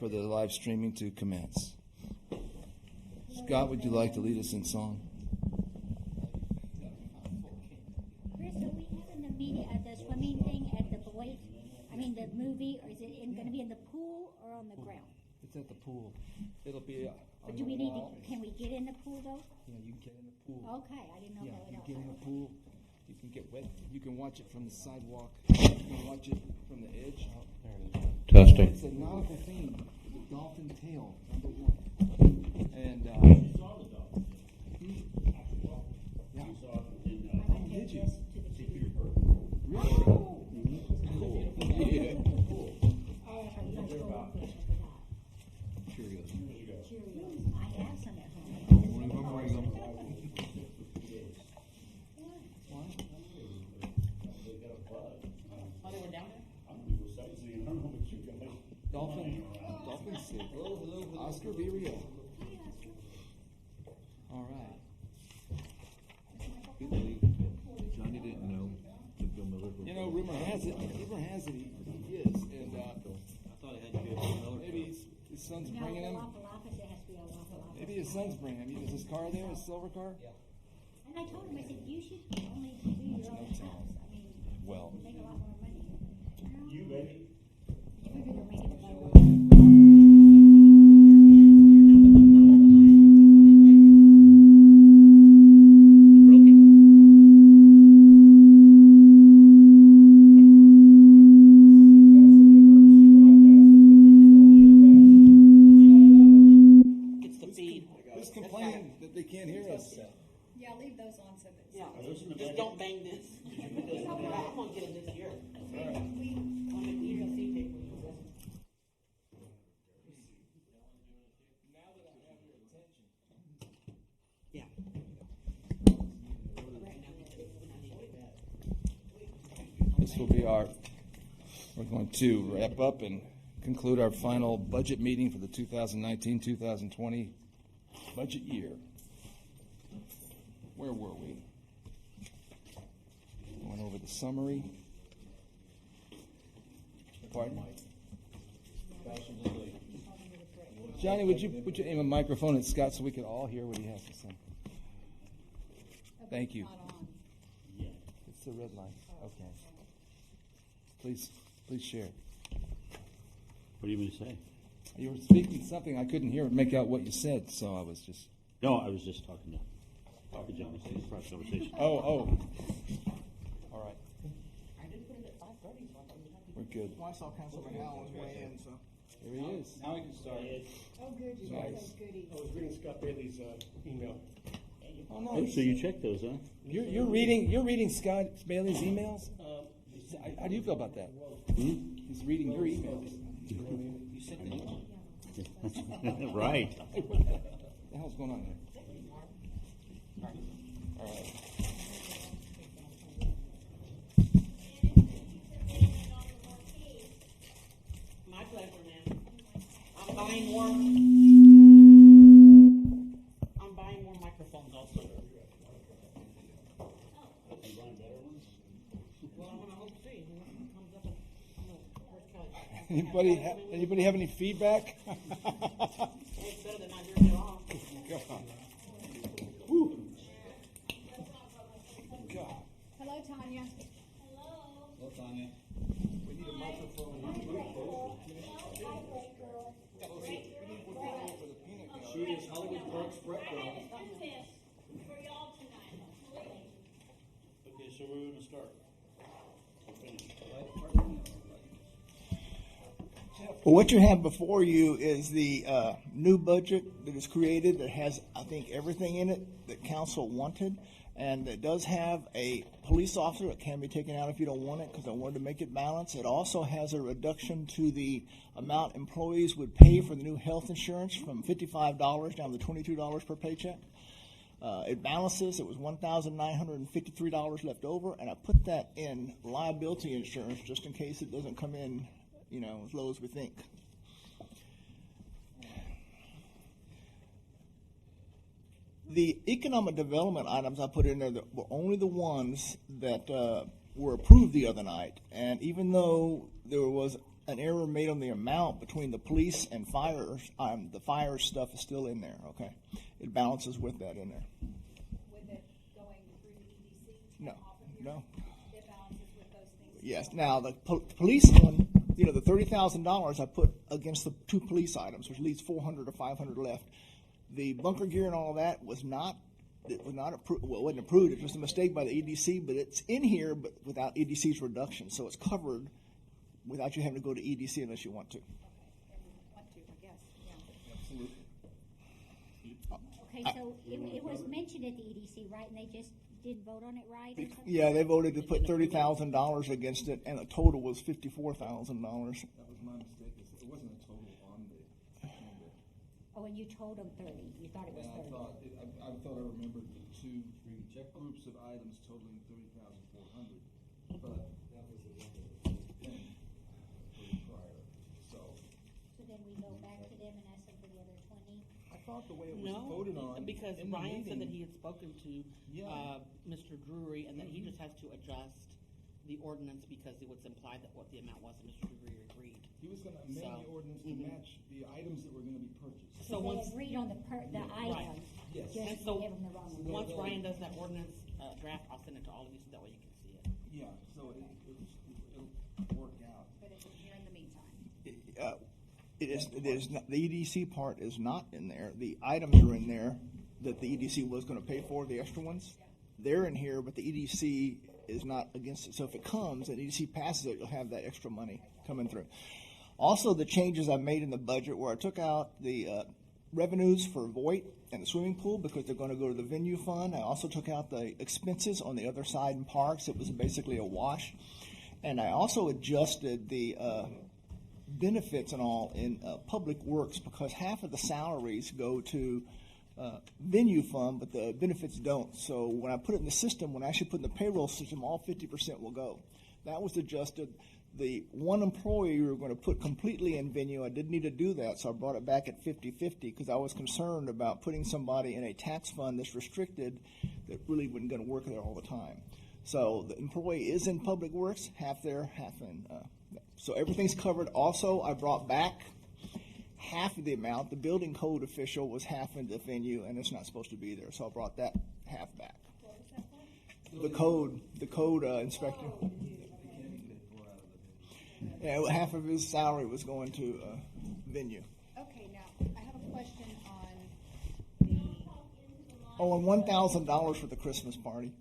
for the live streaming to commence. Scott, would you like to lead us in song? Chris, are we having the swimming thing at the the movie, or is it going to be in the pool or on the ground? It's at the pool. It'll be But do we need to, can we get in the pool though? Yeah, you can get in the pool. Okay, I didn't know Yeah, that would you help. get in the pool. You can get wet. You can watch it from the sidewalk. You can watch it from the edge. Testing. It's a nautical theme. The dolphin tail, #1. And yeah. Did you? Really? Yeah. Cheerios. I have some at home. Dolphin sick. Oscar, be real. All right. Johnny didn't know. Rumor has it he is, and I thought it had to be a Miller. maybe his son's No, bringing him. Waffle it has to be a Waffle. Maybe his son's bringing him. Is his car there? His silver car? And I told him, I said, you should only do your own house. Well. Make a lot more money. You, baby. You figure they're making it better. Who's complaining that they can't hear us? Yeah, leave those on so that. Yeah, just don't bang this. I'm gonna get it this year. I'm gonna eat a seed paper. Yeah. This will be we're going to wrap up and conclude our final budget meeting for the 2019-2020 budget year. Where were we? Went over the summary. Pardon? Johnny, would you aim a microphone at Scott so we can all hear what he has to say? Thank you. It's the red line. Okay. Please share. What do you mean to say? You were speaking something I couldn't hear or make out what you said, so I was just. No, I was just talking to Johnny. Private conversation. Oh. All right. I didn't put it at 5:30, so I thought we had to. We're good. Well, I saw Councilman Allen's way in, so. Here he is. Now we can start. Oh, good, you got those goodies. I was reading Scott Bailey's email. Oh, Oh, nice. so you checked those, huh? You're reading Scott Bailey's emails? How do you feel about that? He's reading your emails. You sent the email. Right. What the hell's going on here? All right. My pleasure, man. I'm buying more microphones also. Well, I'm gonna hope see. Who comes up and where's Kelly? Anybody have any feedback? It's better than not hearing it all. God. Hello, Tanya. Hello, Tanya. We need a microphone. She is Hollywood Park's Brett girl. Okay, so we're gonna start. Well, what you have before you is the new budget that is created that has, I think, everything in it that council wanted. And it does have a police officer that can be taken out if you don't want it, because I wanted to make it balanced. It also has a reduction to the amount employees would pay for the new health insurance from $55 down to $22 per paycheck. It balances. It was $1,953 left over, and I put that in liability insurance just in case it doesn't come in, as low as we think. The economic development items I put in there that were only the ones that were approved the other night, and even though there was an error made on the amount between the police and fires. The fire stuff is still in there, okay? It balances with that in there. With it going through the EDC? No, no. It balances with those things? Yes, now the police one, you know, the $30,000 I put against the 2 police items, which leaves 400 or 500 left. The bunker gear and all of that was not approved. Well, it wasn't approved. It was a mistake by the EDC, but it's in here, but without EDC's reduction, so it's covered without you having to go to EDC unless you want to. Want to, I guess, yeah. Absolutely. Okay, so it was mentioned at the EDC, right, and they just didn't vote on it right or something? Yeah, they voted to put $30,000 against it, and the total was $54,000. That was my mistake. It wasn't a total on the agenda. Oh, and you told them 30, you thought it was And 30. I thought I remembered the 2 groups of items totaling 30,400, but that was the one that was pinned for the prior, so. So then we go back to them and ask them for the other 20? I thought the way it was No, voted on. because in the Ryan said that meeting- he had spoken to, Yeah. Mr. Drury, and that he just has to adjust the ordinance because it was implied that what the amount was, and Mr. Drury agreed. He was gonna amend the So, ordinance to match the items that were gonna be purchased. So They once, agreed on the item, Yes. and just so, give them the wrong one. once Ryan does that ordinance, draft, I'll send it to all of you so that way you can see it. Yeah, so it'll work out. But it's here in the meantime. It is not, the EDC part is not in there. The items are in there that the EDC was going to pay for, the extra ones. They're in here, but the EDC is not against it. So if it comes and EDC passes it, you'll have that extra money coming through. Also, the changes I made in the budget where I took out the revenues for Voight and the swimming pool because they're going to go to the venue fund. I also took out the expenses on the other side in parks. It was basically a wash. And I also adjusted the benefits and all in public works because half of the salaries go to venue fund, but the benefits don't. So when I put it in the system, when I actually put it in the payroll system, all 50% will go. That was adjusted. The one employee we were going to put completely in venue, I didn't need to do that, so I brought it back at 50-50 because I was concerned about putting somebody in a tax fund that's restricted that really wasn't going to work there all the time. So the employee is in public works, half there, half in. So everything's covered. Also, I brought back half of the amount. The building code official was half in the venue, and it's not supposed to be there, so I brought that half back. The code inspector. Yeah, well, half of his salary was going to venue. Okay, now, I have a question on the, Oh, and $1,000 for the Christmas party.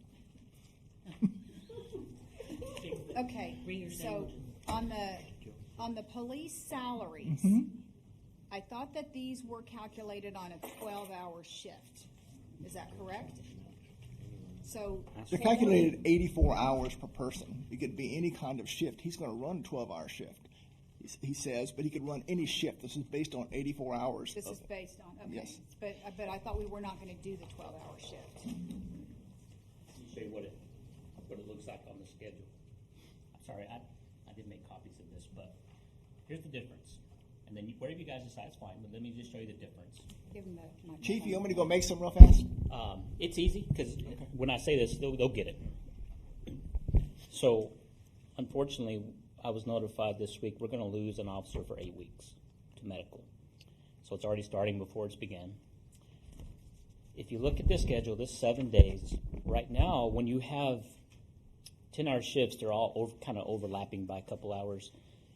okay, Bring your so on the police salaries, I thought that these were calculated on a 12-hour shift. Is that correct? So. They're calculated 84 hours per person. It could be any kind of shift. He's going to run a 12-hour shift, he says, but he could run any shift. This is based on 84 hours. This of is based on, okay. Yes. But I thought we were not gonna do the 12-hour shift. Say what it looks like on the schedule. I'm sorry, I didn't make copies of this, but here's the difference. And then whatever you guys decide is fine, but let me just show you the difference. Give them my. Chief, you want me to go make some real fast? It's easy, because when I say this, they'll get it. So, unfortunately, I was notified this week, we're gonna lose an officer for 8 weeks to medical. So it's already starting before it's began. If you look at this schedule, this 7 days, right now, when you have 10-hour shifts, they're all kind of overlapping by a couple hours.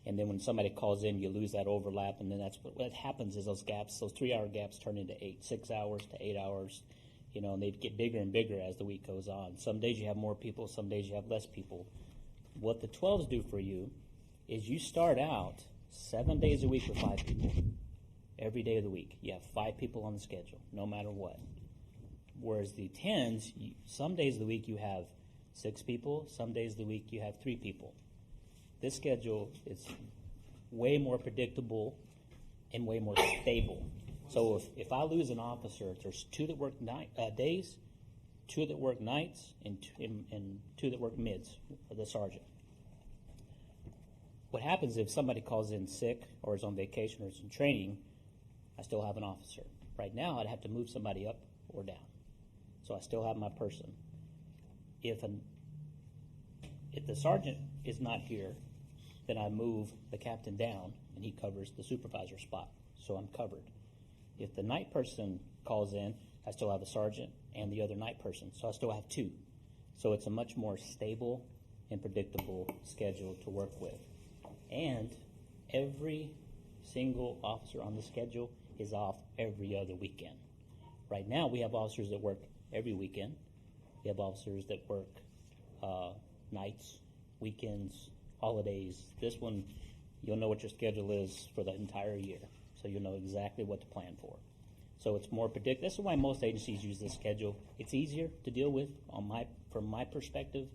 And then when somebody calls in, you lose that overlap, and then that's what happens is those gaps, those 3-hour gaps turn into 6 hours to 8 hours, and they get bigger and bigger as the week goes on. Some days you have more people, some days you have less people. What the 12s do for you is you start out 7 days a week with 5 people. Every day of the week, you have 5 people on the schedule, no matter what. Whereas the 10s, some days of the week you have 6 people, some days of the week you have 3 people. This schedule is way more predictable and way more stable. So if I lose an officer, there's 2 that work days, 2 that work nights, and 2 that work mids, the sergeant. What happens if somebody calls in sick or is on vacation or is in training, I still have an officer. Right now, I'd have to move somebody up or down. So I still have my person. If the sergeant is not here, then I move the captain down and he covers the supervisor spot. So I'm covered. If the night person calls in, I still have a sergeant and the other night person. So I still have two. So it's a much more stable and predictable schedule to work with. And every single officer on the schedule is off every other weekend. Right now, we have officers that work every weekend. We have officers that work nights, weekends, holidays. This one, you'll know what your schedule is for the entire year, so you'll know exactly what to plan for. So it's more predictable. That's why most agencies use this schedule. It's easier to deal with from my perspective.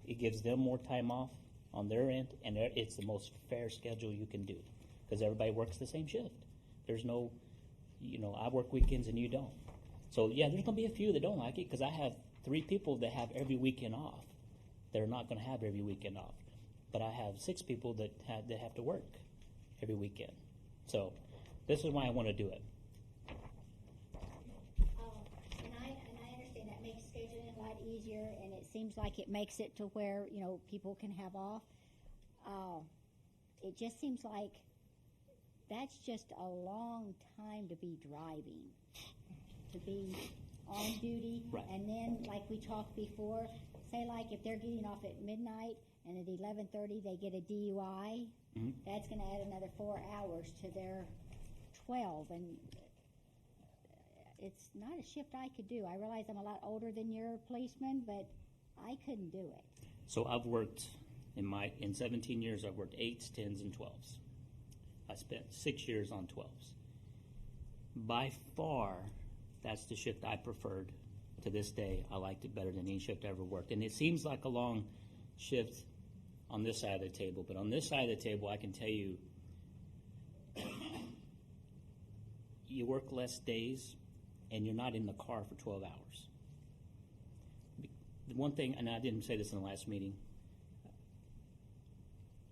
It gives them more time off on their end, and it's the most fair schedule you can do because everybody works the same shift. There's no, I work weekends and you don't. So yeah, there's gonna be a few that don't like it because I have 3 people that have every weekend off. They're not gonna have every weekend off, but I have 6 people that have to work every weekend. So this is why I want to do it. And I understand that makes scheduling a lot easier, and it seems like it makes it to where, people can have off. It just seems like that's just a long time to be driving, to be on duty. Right. And then, like we talked before, say like if they're getting off at midnight and at 11:30 they get a DUI, that's going to add another 4 hours to their 12. And it's not a shift I could do. I realize I'm a lot older than your policeman, but I couldn't do it. So I've worked in 17 years. I've worked 8s, 10s, and 12s. I spent 6 years on 12s. By far, that's the shift I preferred to this day. I liked it better than any shift I ever worked. And it seems like a long shift on this side of the table, but on this side of the table, I can tell you, you work less days and you're not in the car for 12 hours. The one thing, and I didn't say this in the last meeting,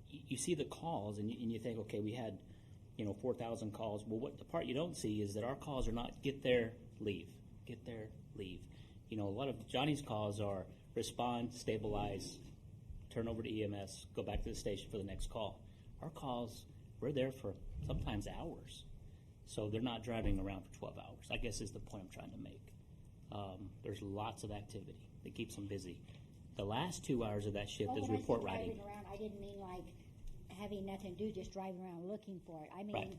you see the calls and you think, okay, we had 4,000 calls. Well, what the part you don't see is that our calls are not get there, leave, get there, leave. A lot of Johnny's calls are respond, stabilize, turn over to EMS, go back to the station for the next call. Our calls, we're there for sometimes hours. So they're not driving around for 12 hours, I guess is the point I'm trying to make. There's lots of activity that keeps them busy. The last 2 hours of that shift is When I report said writing. driving around, I didn't mean like having nothing to do, just driving around looking for it. I mean, Right.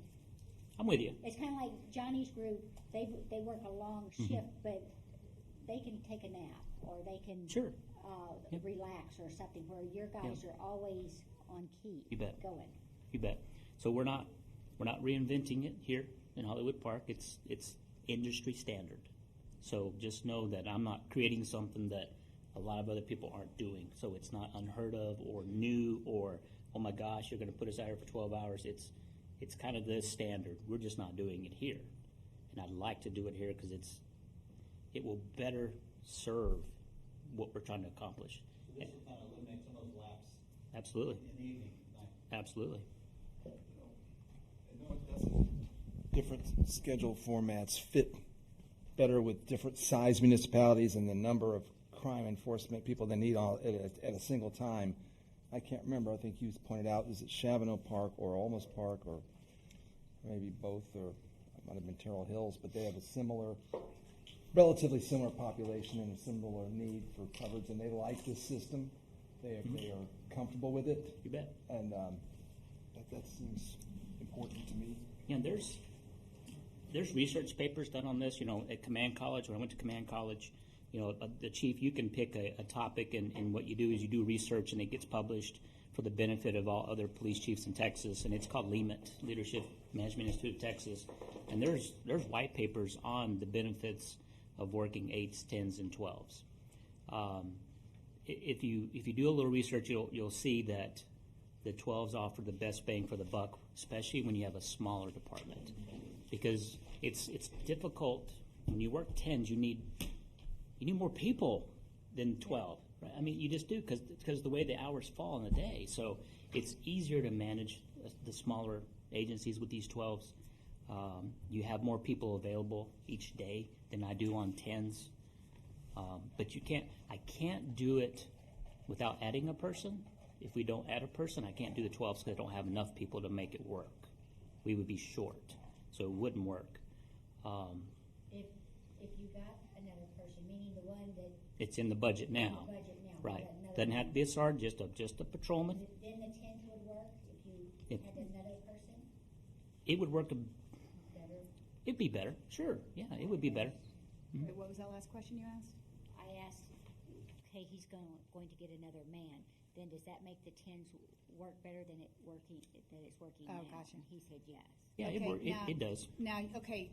I'm with you. it's kind of like Johnny's group. They work a long shift, but they can take a nap or they can Sure. Yep. relax or something. Where your guys are always on key. You bet. Going. You bet. So we're not reinventing it here in Hollywood Park. It's industry standard. So just know that I'm not creating something that a lot of other people aren't doing. So it's not unheard of or new or, oh my gosh, you're going to put us out here for 12 hours. It's kind of the standard. We're just not doing it here. And I'd like to do it here because it will better serve what we're trying to accomplish. This will kind of eliminate some of those laps Absolutely. in the evening. Absolutely. Different schedule formats fit better with different size municipalities and the number of crime enforcement people they need all at a single time. I can't remember. I think you pointed out, is it Chavano Park or Olmos Park or maybe both, or it might have been Terrell Hills, but they have a relatively similar population and a similar need for coverage, and they like this system. They are comfortable with it. You bet. And that seems important to me. Yeah, and there's research papers done on this. At Command College, when I went to Command College, the chief, you can pick a topic, and what you do is you do research, and it gets published for the benefit of all other police chiefs in Texas, and it's called LEMIT, Leadership Management Institute of Texas. And there's white papers on the benefits of working 8s, 10s, and 12s. If you do a little research, you'll see that the 12s offer the best bang for the buck, especially when you have a smaller department, because it's difficult when you work 10s. You need more people than 12. Right? I mean, you just do because the way the hours fall in the day. So it's easier to manage the smaller agencies with these 12s. You have more people available each day than I do on 10s. But I can't do it without adding a person. If we don't add a person, I can't do the 12s because I don't have enough people to make it work. We would be short, so it wouldn't work. If you got another person, meaning the one that It's in the budget now. budget now. Right. another Doesn't have to be a sergeant, just a patrolman. Then the 10th would work if you If- had another person It would work, better. it'd be better, sure, yeah, it would be better. Wait, what was that last question you asked? I asked, okay, he's going to get another man. Then does that make the 10s work better than it's working Oh, now? gotcha. And he said yes. Yeah, Okay, now- it does. Now, okay,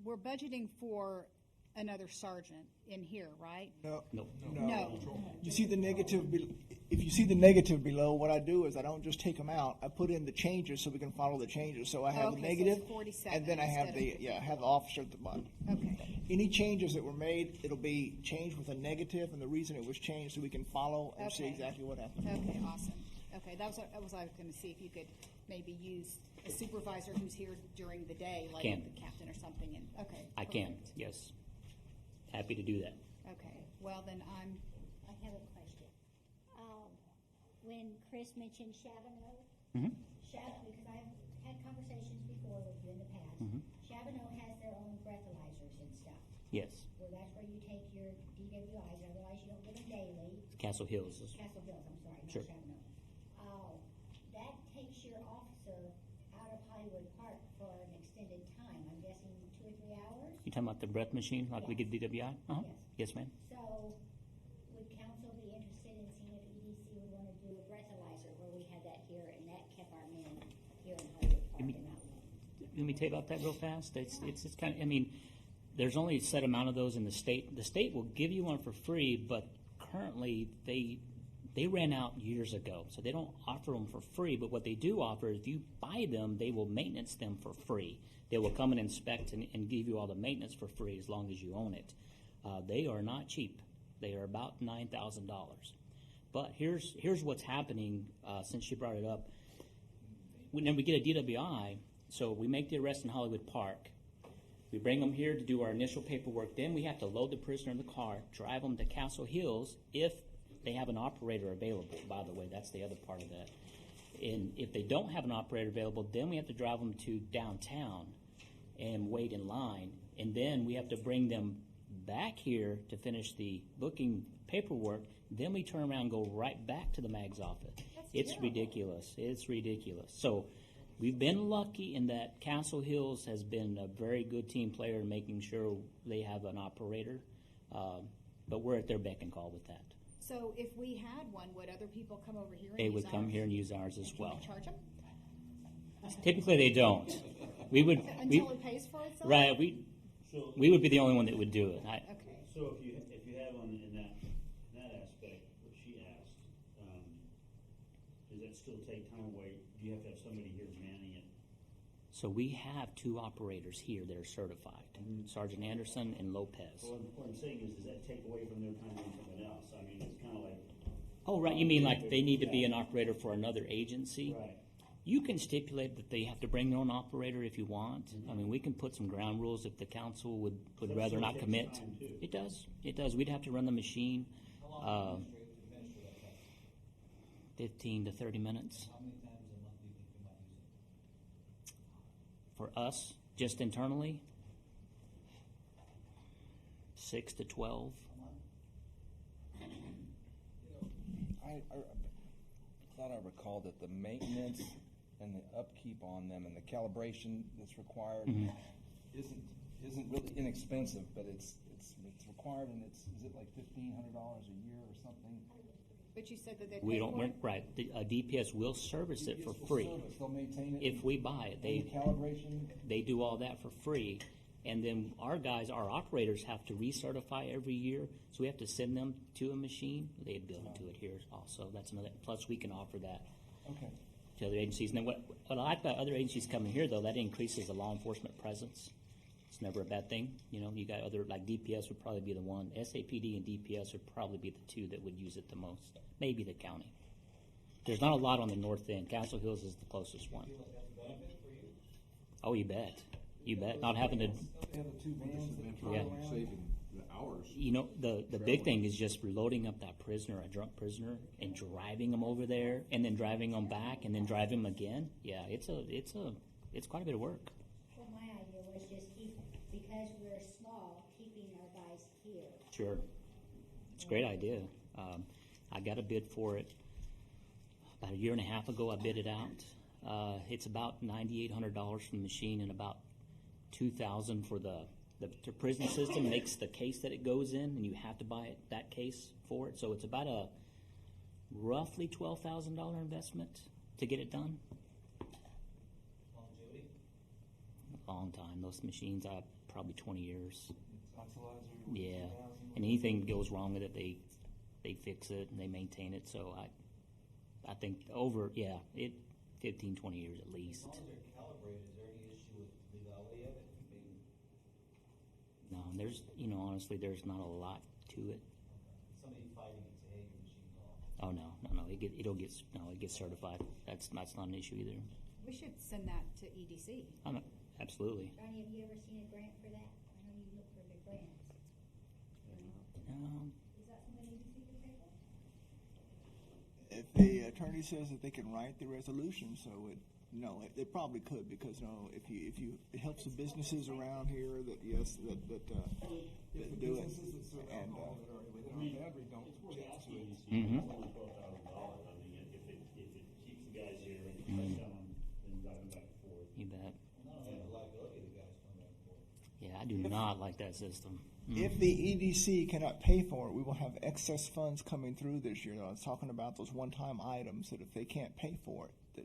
we're budgeting for another sergeant in here, right? No. No. No. You see the negative, if you see the negative below, what I do is I don't just take them out, I put in the changes so we can follow the changes. So I have the Okay, so it's negative, 47 and then I have instead I have the officer at the bottom. Okay, Any changes that were made, it'll be changed with a negative, and the reason it was changed, so we can follow and see Okay. exactly what happened. okay, awesome. Okay, that was what I was gonna see if you could maybe use a supervisor who's here during the day, like Can. the captain or something, and, okay. I can, perfect. yes. Happy to do that. Okay, well then I have a question. When Chris mentioned Chavano, Mhm. because I've had conversations before with you in the past, Chavano has their own breathalyzers and stuff. Yes, Well, that's where you take your DWIs, otherwise you don't get them daily. Castle Hills is, Castle Hills, I'm sorry, not Sure. Chavano. That takes your officer out of Hollywood Park for an extended time, I'm guessing 2 or 3 hours? you talking about the breath machine, like we get DWI? Uh-huh. Yes, ma'am. So, would council be interested in seeing if EDC would want to do a breathalyzer where we had that here and that kept our men here in Hollywood Park and not? Let me tell you about that real fast. It's kind of, I mean, there's only a set amount of those in the state. The state will give you one for free, but currently they ran out years ago, so they don't offer them for free. But what they do offer is if you buy them, they will maintenance them for free. They will come and inspect and give you all the maintenance for free as long as you own it. They are not cheap. They are about $9,000. But here's what's happening since you brought it up. When we get a DWI, so we make the arrest in Hollywood Park. We bring them here to do our initial paperwork. Then we have to load the prisoner in the car, drive them to Castle Hills if they have an operator available. By the way, that's the other part of that. And if they don't have an operator available, then we have to drive them to downtown and wait in line. And then we have to bring them back here to finish the booking paperwork. Then we turn around and go right back to the MAG's office. It's ridiculous. It's ridiculous. So we've been lucky in that Castle Hills has been a very good team player in making sure they have an operator. But we're at their beck and call with that. So if we had one, would other people come over here and They use would come ours? here and use ours as Can we well. charge them? Typically, they don't. We would, Until it pays for itself? right, So, we would be the only one that would do it. Okay. so if you have one in that aspect, what she asked, does that still take time away? Do you have to have somebody here manning it? So we have 2 operators here that are certified, Sergeant Anderson and Lopez. Well, what I'm saying is, does that take away from their time doing something else? I mean, it's kind of like, Oh, right, you mean like they need to be an operator for another agency? right. You can stipulate that they have to bring their own operator if you want. I mean, we can put some ground rules if the council would That rather still not takes commit. time, too. It does, it does. We'd have to run the machine, Uh, Uh, 15 to 30 minutes. How many times a month do you think we might use it? For us, just internally, 6 to 12. I thought I recalled that the maintenance and the upkeep on them and the calibration that's required isn't really inexpensive, but it's required, and is it like $1,500 a year or something? But you said that they We pay don't, for it? right, the DPS will service it for DPS will free. service, they'll maintain it. If we buy it, And the calibration, they do all that for free. And then our guys, our operators have to recertify every year, so we have to send them to a machine. They bill them to it here also. That's another, plus we can offer that okay. to other agencies. And then what I like about other agencies coming here, though, that increases the law enforcement presence. It's never a bad thing. You know, you got other, like DPS would probably be the one. SAPD and DPS would probably be the 2 that would use it the most. Maybe the county. There's not a lot on the north end. Castle Hills is the closest one. Oh, you bet. You bet. Not having to, They have the 2 vans that Yeah. drive around. Saving the hours. You know, the big thing is just loading up that prisoner, a drunk prisoner, and driving them over there, and then driving them back, and then driving them again. Yeah, it's quite a bit of work. Well, my idea was just keep, because we're small, keeping our guys here. Sure, it's a great idea. I got a bid for it about a year and a half ago. I bid it out. It's about $9,800 for the machine and about $2,000 for the prison system makes the case that it goes in, and you have to buy that case for it. So it's about a roughly $12,000 investment to get it done. Longevity? Long time. Those machines, probably 20 years. Oxalizer? Yeah, and anything goes wrong with it, they fix it and they maintain it. So I think 15, 20 years at least. As long as they're calibrated, is there any issue with legality of it? I mean, No, there's honestly, there's not a lot to it. somebody fighting it, say, hey, your machine's off. Oh no, it gets certified. That's not an issue either. We should send that to EDC. Absolutely. Ronnie, have you ever seen a grant for that? I know you look for the grants. Is that something EDC can pay for? If the attorney says that they can write the resolution, so they probably could, because if you it helps the businesses around here that do it. And Mm-hmm. $12,000. I mean, if it keeps the guys here and keeps them and driving back and forth. You bet. Yeah, I do not like that system. if the EDC cannot pay for it, we will have excess funds coming through this year. I was talking about those one-time items that if they can't pay for it,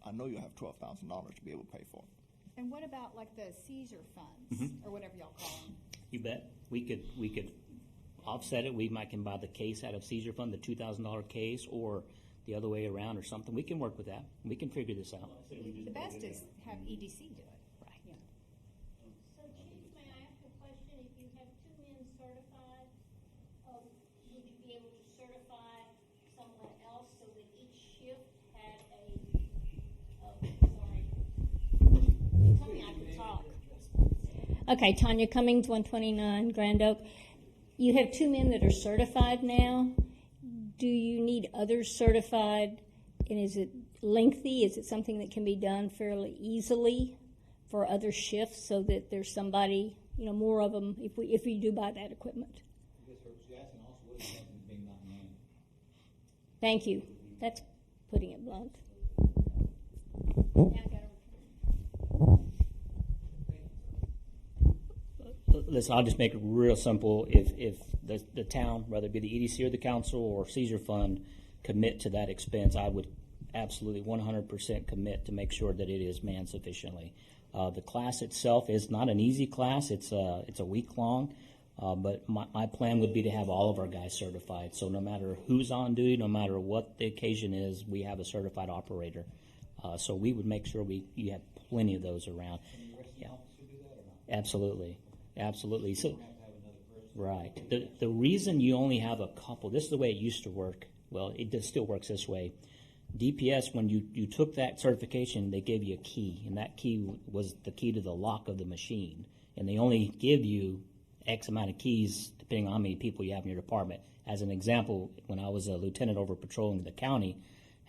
I know you'll have $12,000 to be able to pay for it. And what about like the seizure funds, or whatever y'all call them? You bet. We could offset it. We can buy the case out of seizure fund, the $2,000 case, or the other way around or something. We can work with that. We can figure this out. The best is have EDC do it. Right. Yeah. So Chief, may I ask a question? If you have 2 men certified, would you be able to certify someone else so that each shift had tell me I could talk. Okay, Tanya Cummings, 129 Grand Oak. You have 2 men that are certified now. Do you need others certified? And is it lengthy? Is it something that can be done fairly easily for other shifts so that there's somebody, more of them if we do buy that equipment? Thank you. That's putting it blunt. Listen, I'll just make it real simple. If the town, whether it be the EDC or the council or seizure fund, commit to that expense, I would absolutely 100% commit to make sure that it is manned sufficiently. The class itself is not an easy class. It's a week long, but my plan would be to have all of our guys certified. So no matter who's on duty, no matter what the occasion is, we have a certified operator. So we would make sure you have plenty of those around. Yeah, absolutely. Absolutely. So, right. The reason you only have a couple, this is the way it used to work. Well, it still works this way. DPS, when you took that certification, they gave you a key, and that key was the key to the lock of the machine. And they only give you X amount of keys depending on how many people you have in your department. As an example, when I was a lieutenant over patrolling the county,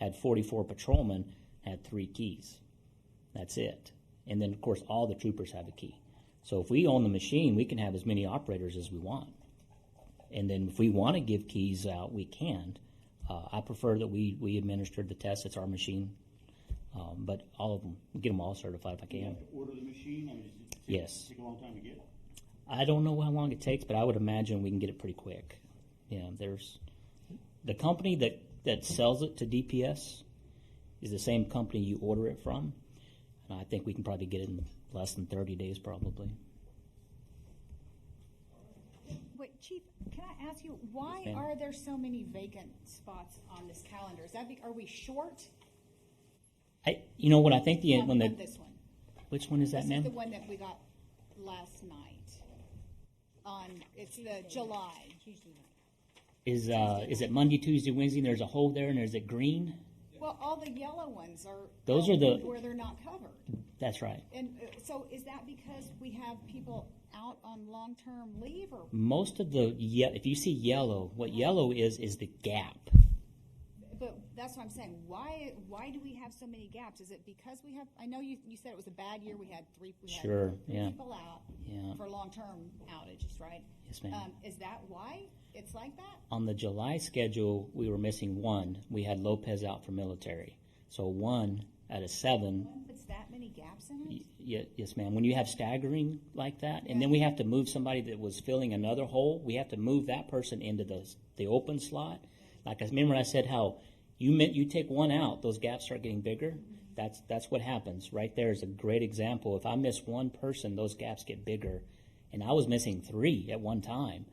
had 44 patrolmen, had 3 keys. That's it. And then, of course, all the troopers have a key. So if we own the machine, we can have as many operators as we want. And then if we want to give keys out, we can. I prefer that we administer the test. It's our machine. But all of them, get them all certified if I You can. have to order the machine, or does it Yes. take a long time to get? I don't know how long it takes, but I would imagine we can get it pretty quick. Yeah, there's the company that sells it to DPS is the same company you order it from. And I think we can probably get it in less than 30 days, probably. Wait, Chief, can I ask you, why Yes, ma'am. are there so many vacant spots on this calendar? Are we short? You know what? I think On this one. which one is that, This is ma'am? the one that we got last night. It's the July. Is it Monday, Tuesday, Wednesday? And there's a hole there, and there's it green. Well, all the yellow ones are. Those are the- where they're not covered. That's right. And so is that because we have people out out on long-term leave or, Most of the, if you see yellow, what yellow is the gap. but that's what I'm saying. Why do we have so many gaps? Is it because we have, I know you said it was a bad year. We had three Sure, yeah. people out Yeah. for long-term outages, right? Yes, ma'am. Is that why it's like that? On the July schedule, we were missing one. We had Lopez out for military. So 1 out of 7. One puts that many gaps in it? Yes, ma'am. When you have staggering like that, and then we have to move somebody that was filling another hole, we have to move that person into the open slot. Like I remember I said how you take one out, those gaps start getting bigger. That's what happens. Right there is a great example. If I miss one person, those gaps get bigger. And I was missing 3 at one time.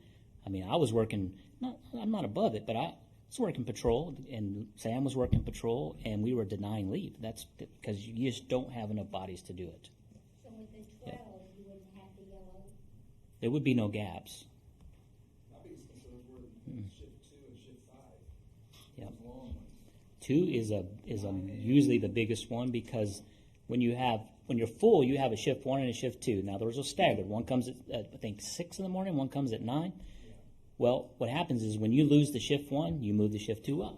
I mean, I was working, I'm not above it, but I was working patrol, and Sam was working patrol, and we were denying leave. That's because you just don't have enough bodies to do it. So with the 12, you wouldn't have the yellow. There would be no gaps. My biggest concerns were shift 2 and shift 5. Yep. Those long ones. 2 is usually the biggest one because when you're full, you have a shift 1 and a shift 2. Now there's a staggered. One comes at I think 6 in the morning. One comes at 9. Well, what happens is when you lose the shift 1, you move the shift 2 up.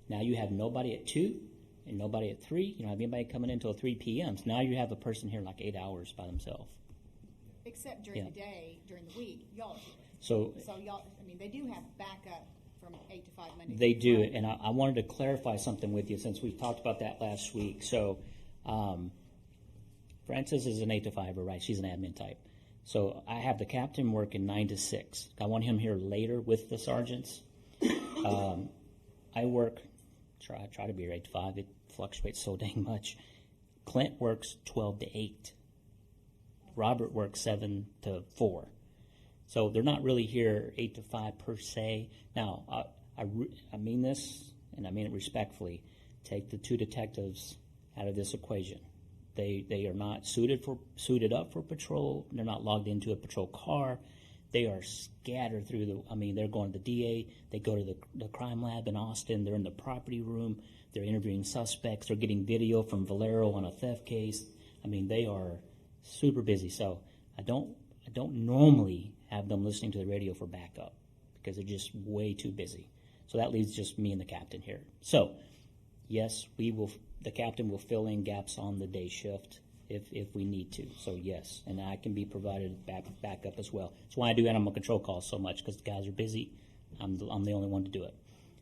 Now you have nobody at 2 and nobody at 3. You don't have anybody coming in until 3 p.m. So now you have a person here like 8 hours by themselves. Except during Yeah. the day, during the week, y'all. So y'all, I mean, they do have backup from 8 to 5 Monday. they through do, Friday. and I wanted to clarify something with you since we've talked about that last week. So Frances is an 8 to 5, right? She's an admin type. So I have the captain working 9 to 6. I want him here later with the sergeants. I work, try to be 8 to 5. It fluctuates so dang much. Clint works 12 to 8. Robert works 7 to 4. So they're not really here 8 to 5 per se. Now, I mean this, and I mean it respectfully. Take the 2 detectives out of this equation. They are not suited up for patrol. They're not logged into a patrol car. They are scattered through they're going to the DA. They go to the crime lab in Austin. They're in the property room. They're interviewing suspects. They're getting video from Valero on a theft case. I mean, they are super busy. So I don't normally have them listening to the radio for backup because they're just way too busy. So that leaves just me and the captain here. So yes, the captain will fill in gaps on the day shift if we need to. So yes, and I can be provided backup as well. That's why I do animal control calls so much, because the guys are busy. I'm the only one to do it.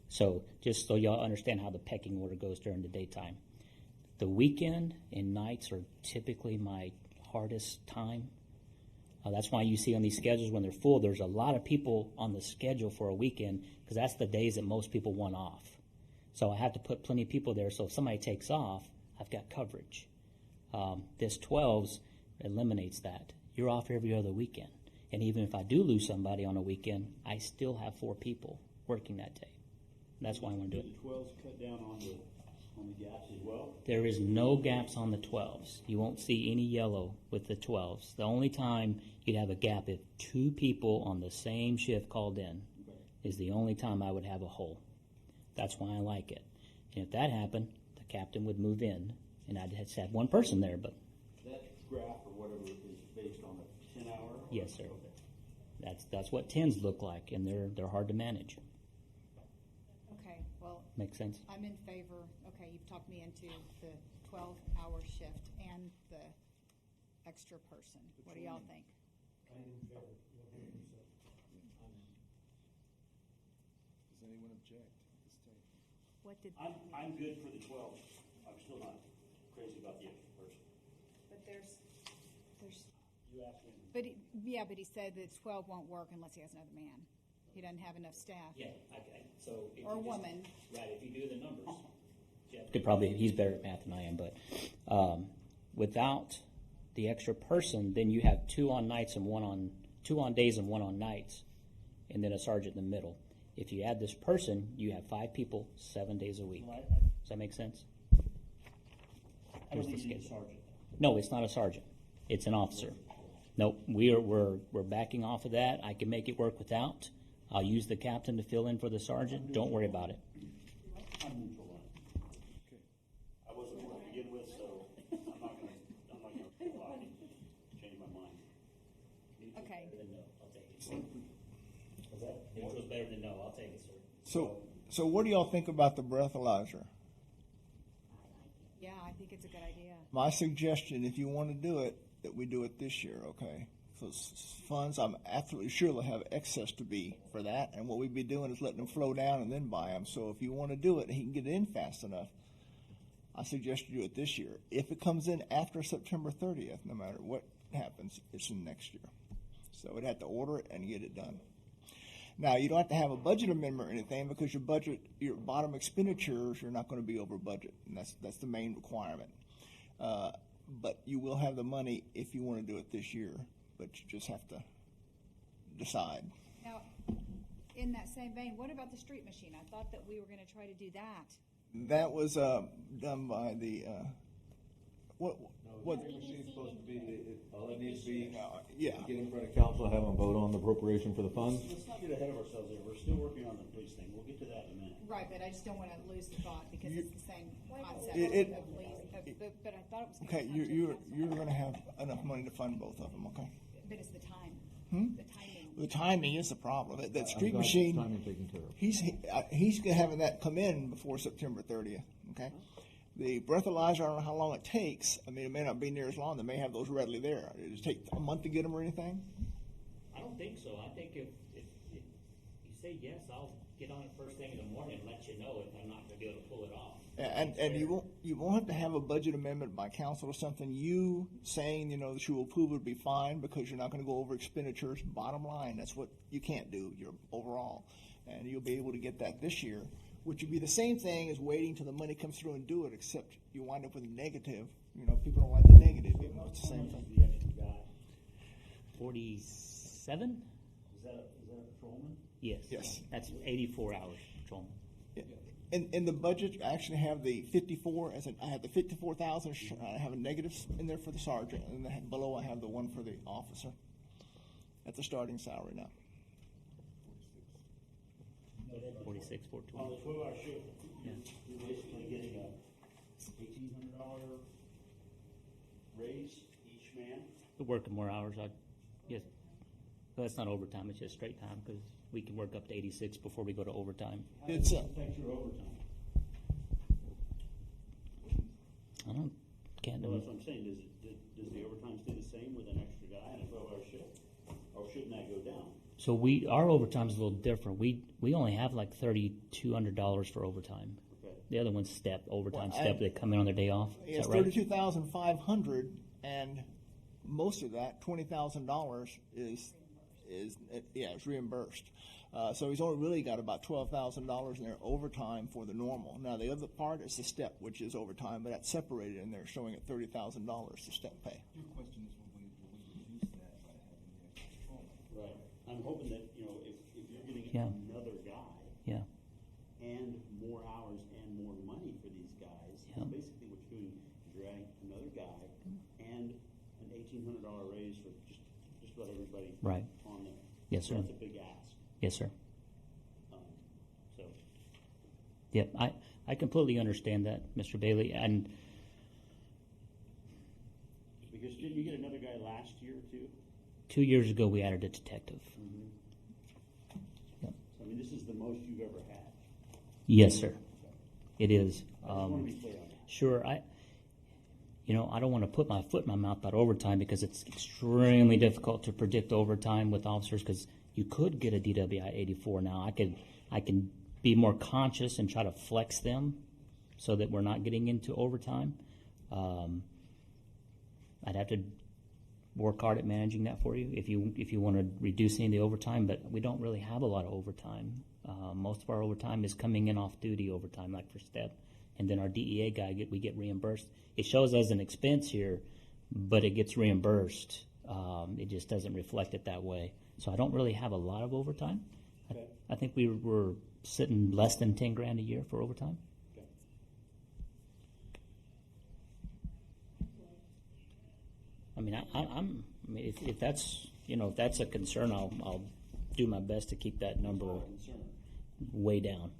So just so y'all understand how the pecking order goes during the daytime. The weekend and nights are typically my hardest time. That's why you see on these schedules when they're full, there's a lot of people on the schedule for a weekend, because that's the days that most people want off. So I have to put plenty of people there, so if somebody takes off, I've got coverage. This 12s eliminates that. You're off every other weekend. And even if I do lose somebody on a weekend, I still have 4 people working that day. That's why I want to do it. The 12s cut down on the gaps as well? There is no gaps on the 12s. You won't see any yellow with the 12s. The only time you'd have a gap if 2 people on the same shift called in is the only time I would have a hole. That's why I like it. And if that happened, the captain would move in, and I'd just have 1 person there. But That graph or whatever is based on a 10-hour? yes, sir. That's what 10s look like, and they're hard to manage. Okay, well, Makes sense? I'm in favor, okay, you've talked me into the 12-hour shift and the extra person. What do y'all think? Does anyone object at this time? What did, I'm good for the 12. I'm still not crazy about the extra person. but there's, You asked me. but he said that 12 won't work unless he has another man. He doesn't have enough staff. Yeah, so if Or you just- woman. Right, if you do the numbers. Jeff could probably, he's better at math than I am, but without the extra person, then you have 2 on nights and 2 on days and 1 on nights, and then a sergeant in the middle. If you add this person, you have 5 people, 7 days a week. Does that make sense? I Here's don't the think you need a schedule. sergeant. No, it's not a sergeant. It's an officer. Nope, we're backing off of that. I can make it work without. I'll use the captain to fill in for the sergeant. Don't worry about it. I'm neutral on it. I wasn't going to begin with, so I'm not gonna change my mind. Okay, better to know. I'll take it, sir. So what do y'all think about the breathalyzer? Yeah, I think it's a good idea. My suggestion, if you want to do it, that we do it this year, okay? So funds, I'm absolutely sure they'll have excess to be for that, and what we'd be doing is letting them flow down and then buy them. So if you want to do it and he can get it in fast enough, I suggest you do it this year. If it comes in after September 30th, no matter what happens, it's in next year. So we'd have to order it and get it done. Now, you don't have to have a budget amendment or anything because your bottom expenditures, you're not going to be over budget, and that's the main requirement. But you will have the money if you want to do it this year, but you just have to decide. Now, in that same vein, what about the street machine? I thought that we were going to try to do that. That was done by the, what? Machine's supposed to be, all it needs to be, Yeah. get in front of council, have them vote on the appropriation for the funds. Let's not get ahead of ourselves there. We're still working on the police thing. We'll get to that in a minute. Right, but I just don't want to lose the thought because it's the same concept It- of police. But I thought it was. Okay, you're going to have enough money to fund both of them, okay? But it's the time. The timing. The timing is the problem. That street I've got machine, timing taken care of. he's having that come in before September 30th, okay? The breathalyzer, I don't know how long it takes. I mean, it may not be near as long. They may have those readily there. Does it take a month to get them or anything? I don't think so. I think if you say yes, I'll get on it first thing in the morning and let you know if I'm not going to be able to pull it off. And you won't have to have a budget amendment by council or something. You saying, that you will approve would be fine because you're not going to go over expenditures. Bottom line, that's what you can't do. You're overall. And you'll be able to get that this year, which would be the same thing as waiting till the money comes through and do it, except you wind up with a negative. People don't like the negative, even though it's the same thing. The extra guy, 47? is that a patrolman? Yes. Yes. That's 84 hours patrolman. In the budget, I actually have the 54 I have the 54,000. I have a negative in there for the sergeant, and then below I have the one for the officer. That's the starting salary now. 46, On 420. the 12-hour shift, you're basically getting a $1,800 raise each man. We're working more hours. Yes. Well, that's not overtime. It's just straight time because we can work up to 86 before we go to overtime. How does It's that affect your overtime? I don't, can't Well, do that's what I'm saying. Does the overtime stay the same with an extra guy and a 12-hour shift? Or shouldn't that go down? So our overtime's a little different. We only have like $3,200 for overtime. Okay. The other one's overtime Well, step. They come in on their day off. Is It's that right? 32,500, and most of that, $20,000 is reimbursed. So he's only really got about $12,000 in there overtime for the normal. Now the other part is the step, which is overtime, but that's separated in there, showing at $30,000 the step pay. Your question is, will we reduce that by having the extra patrolman? Right. I'm hoping that, if you're getting Yeah. another guy Yeah. and more hours and more money for these guys, Yeah. basically what you're doing is you're adding another guy and an $1,800 raise for just about everybody Right. on there. Yes, sir. That's a big ask. Yes, sir. So, Yep. I completely understand that, Mr. Bailey. And because didn't you get another guy last year too? 2 years ago, we added a detective. So, I mean, this is the most you've ever had. Yes, sir. It is. I just want to be clear on that. Sure. I don't want to put my foot in my mouth about overtime because it's extremely difficult to predict overtime with officers because you could get a DWI 84 now. I can be more conscious and try to flex them so that we're not getting into overtime. I'd have to work hard at managing that for you if you want to reduce any of the overtime, but we don't really have a lot of overtime. Most of our overtime is coming in off duty overtime, like for step, and then our DEA guy we get reimbursed. It shows as an expense here, but it gets reimbursed. It just doesn't reflect it that way. So I don't really have a lot of overtime. Okay. I think we were sitting less than $10,000 a year for overtime. Okay. I mean, if that's if that's a concern, I'll do my best to keep that number Concern. way down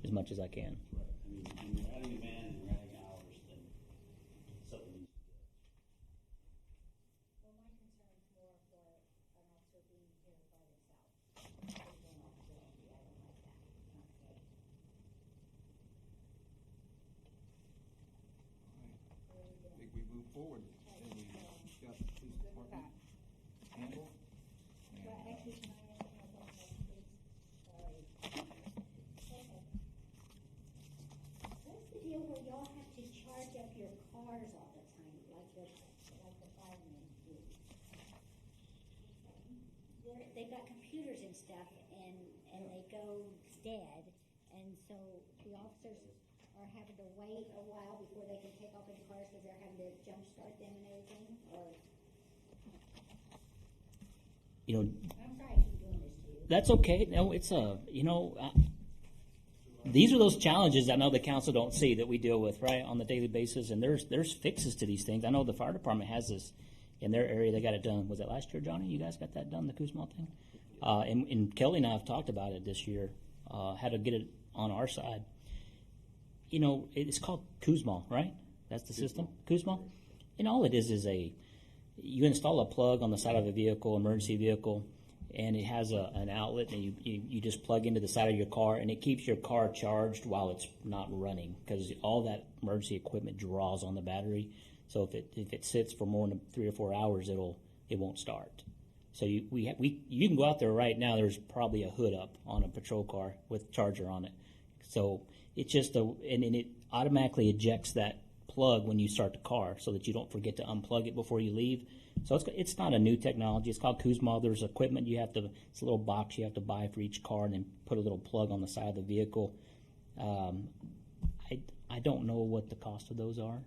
as much as I can. Right. I mean, when you're adding a man and you're adding hours, then something needs to go. Well, my concern is more for an officer being here by themselves. They don't have to do it. I don't forward, and we got the police department handled. Well, actually, can I ask you about that, please? Sorry. What's the deal where y'all have to charge up your cars all the time, like the firemen do? They've got computers and stuff, and they go dead, and so the officers are having to wait a while before they can take off in the cars because they're having to jump start them and everything, or, You know, I'm sorry I keep doing this to you. that's okay. No, it's these are those challenges I know the council don't see that we deal with, right, on the daily basis. And there's fixes to these things. I know the fire department has this in their area. They got it done. Was it last year, Johnny? You guys got that done, the Kuzma thing? And Kelly and I have talked about it this year, how to get it on our side. You know, it's called Kuzma, right? That's the system, Kuzma. And all it is you install a plug on the side of a vehicle, emergency vehicle, and it has an outlet, and you just plug into the side of your car, and it keeps your car charged while it's not running, because all that emergency equipment draws on the battery. So if it sits for more than 3 or 4 hours, it won't start. So you can go out there right now. There's probably a hood up on a patrol car with charger on it. So it's just and it automatically ejects that plug when you start the car, so that you don't forget to unplug it before you leave. So it's not a new technology. It's called Kuzma. There's equipment it's a little box you have to buy for each car, and then put a little plug on the side of the vehicle. I don't know what the cost of those are.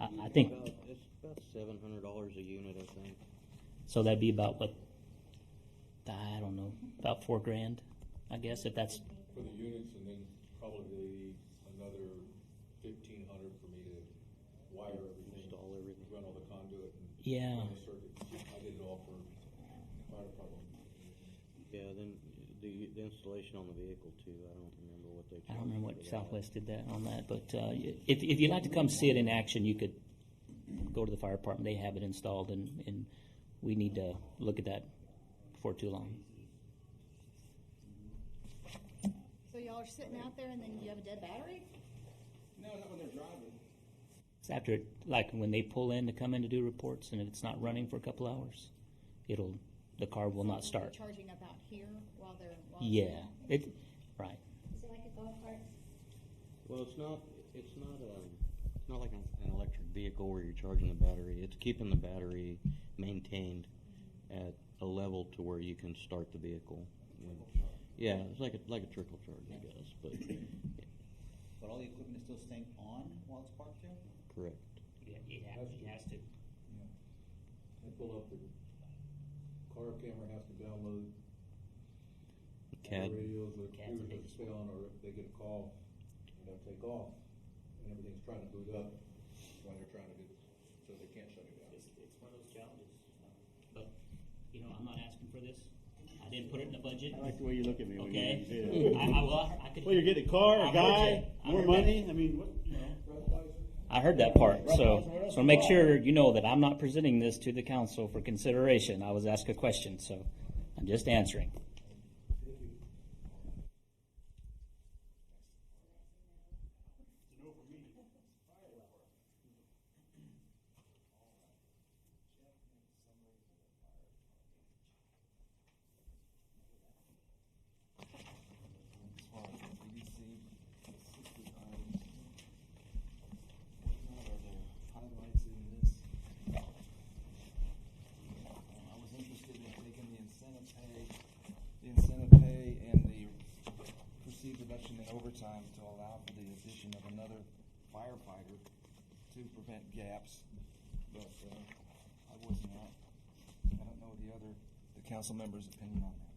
I think It's about $700 a unit, I think. so. That'd be about what? I don't know, about $4,000, I guess, if that's. For the units, and then probably another 1,500 for me to wire everything. Install everything. Run all the conduit and. Yeah. Run the circuit. I did it all for fire department. Yeah, then the installation on the vehicle too, I don't remember what they I charged don't remember what for that. Southwest did that on that, but if you'd like to come see it in action, you could go to the fire department. They have it installed, and we need to look at that before too long. So y'all are sitting out there and then you have a dead battery? No, not when they're driving. It's after, like when they pull in to come in to do reports, and if it's not running for a couple hours, the car will not So they're start. charging up out here while they're. Yeah, right. Is it like a golf cart? Well, it's not like an electric vehicle where you're charging the battery. It's keeping the battery maintained at a level to where you can start the vehicle. Yeah, it's like a trickle charge, I guess, but But all the equipment is still staying on while it's parked there? correct. Yeah, it has to. I pull up, the car camera has to download. CAD. The radios, the CAD's a computers big have to stay on, or they get a call, and they'll take off, and everything's trying to boot up while they're trying to do, so they can't shut it down. It's one of those challenges. But, I'm not asking for this. I didn't put it in the budget. I like the way you look at me when Okay. you say that. I could. Well, you're getting a car, I a heard guy, you. I more heard money. I mean, what? I heard that part, so make sure you know that I'm not presenting this to the council for consideration. I was asked a question, so I'm just answering. As far as the BBC, 60 items. What are the highlights in this? I was interested in taking the incentive pay and the perceived reduction in overtime to allow for the addition of another firefighter to prevent gaps, but I wasn't out. I don't know the council member's opinion on that.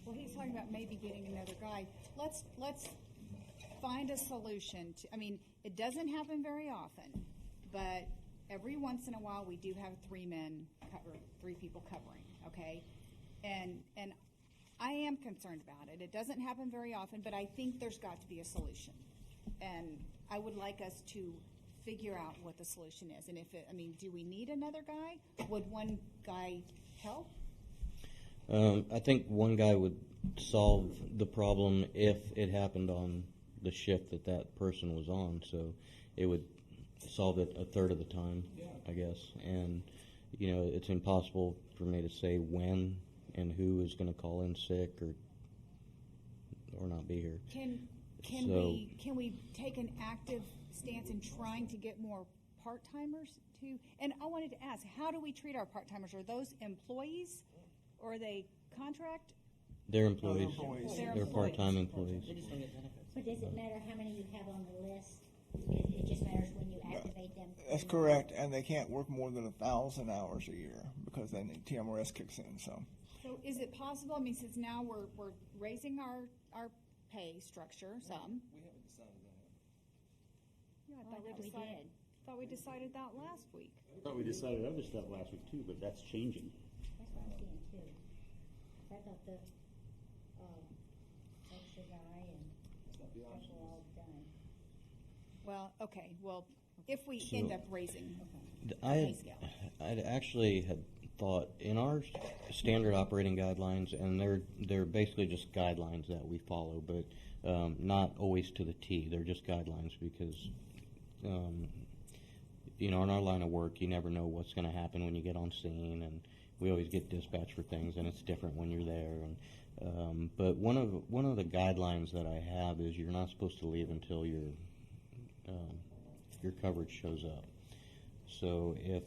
Well, he's talking about maybe getting another guy. Let's find a solution to, it doesn't happen very often, but every once in a while we do have 3 people covering, okay? And I am concerned about it. It doesn't happen very often, but I think there's got to be a solution. And I would like us to figure out what the solution is. And do we need another guy? Would one guy help? I think one guy would solve the problem if it happened on the shift that person was on. So it would solve it a third of the time, I guess. And, you know, it's impossible for me to say when and who is going to call in sick or not be here. Can So- we take an active stance in trying to get more part-timers to, and I wanted to ask, how do we treat our part-timers? Are those employees or are they contract? They're employees. They're They're employees. part-time employees. They just don't get benefits. But does it matter how many you have on the list? It just matters when you activate them? That's correct, and they can't work more than 1,000 hours a year because then the TMRS kicks in, so. So is it possible, I mean, since now we're raising our pay structure some. We haven't decided that. Yeah, I Oh, I thought thought we did. Thought we decided that last week. I thought we decided other stuff last week too, but that's changing. That's what I'm seeing too. I thought the, extra guy and stuff were all done. Well, okay, well, if we end up raising the I pay scale. I'd actually had thought in our standard operating guidelines, and they're basically just guidelines that we follow, but not always to the T. They're just guidelines because, you know, in our line of work, you never know what's going to happen when you get on scene, and we always get dispatched for things, and it's different when you're there. And but one of the guidelines that I have is you're not supposed to leave until your coverage shows up. So if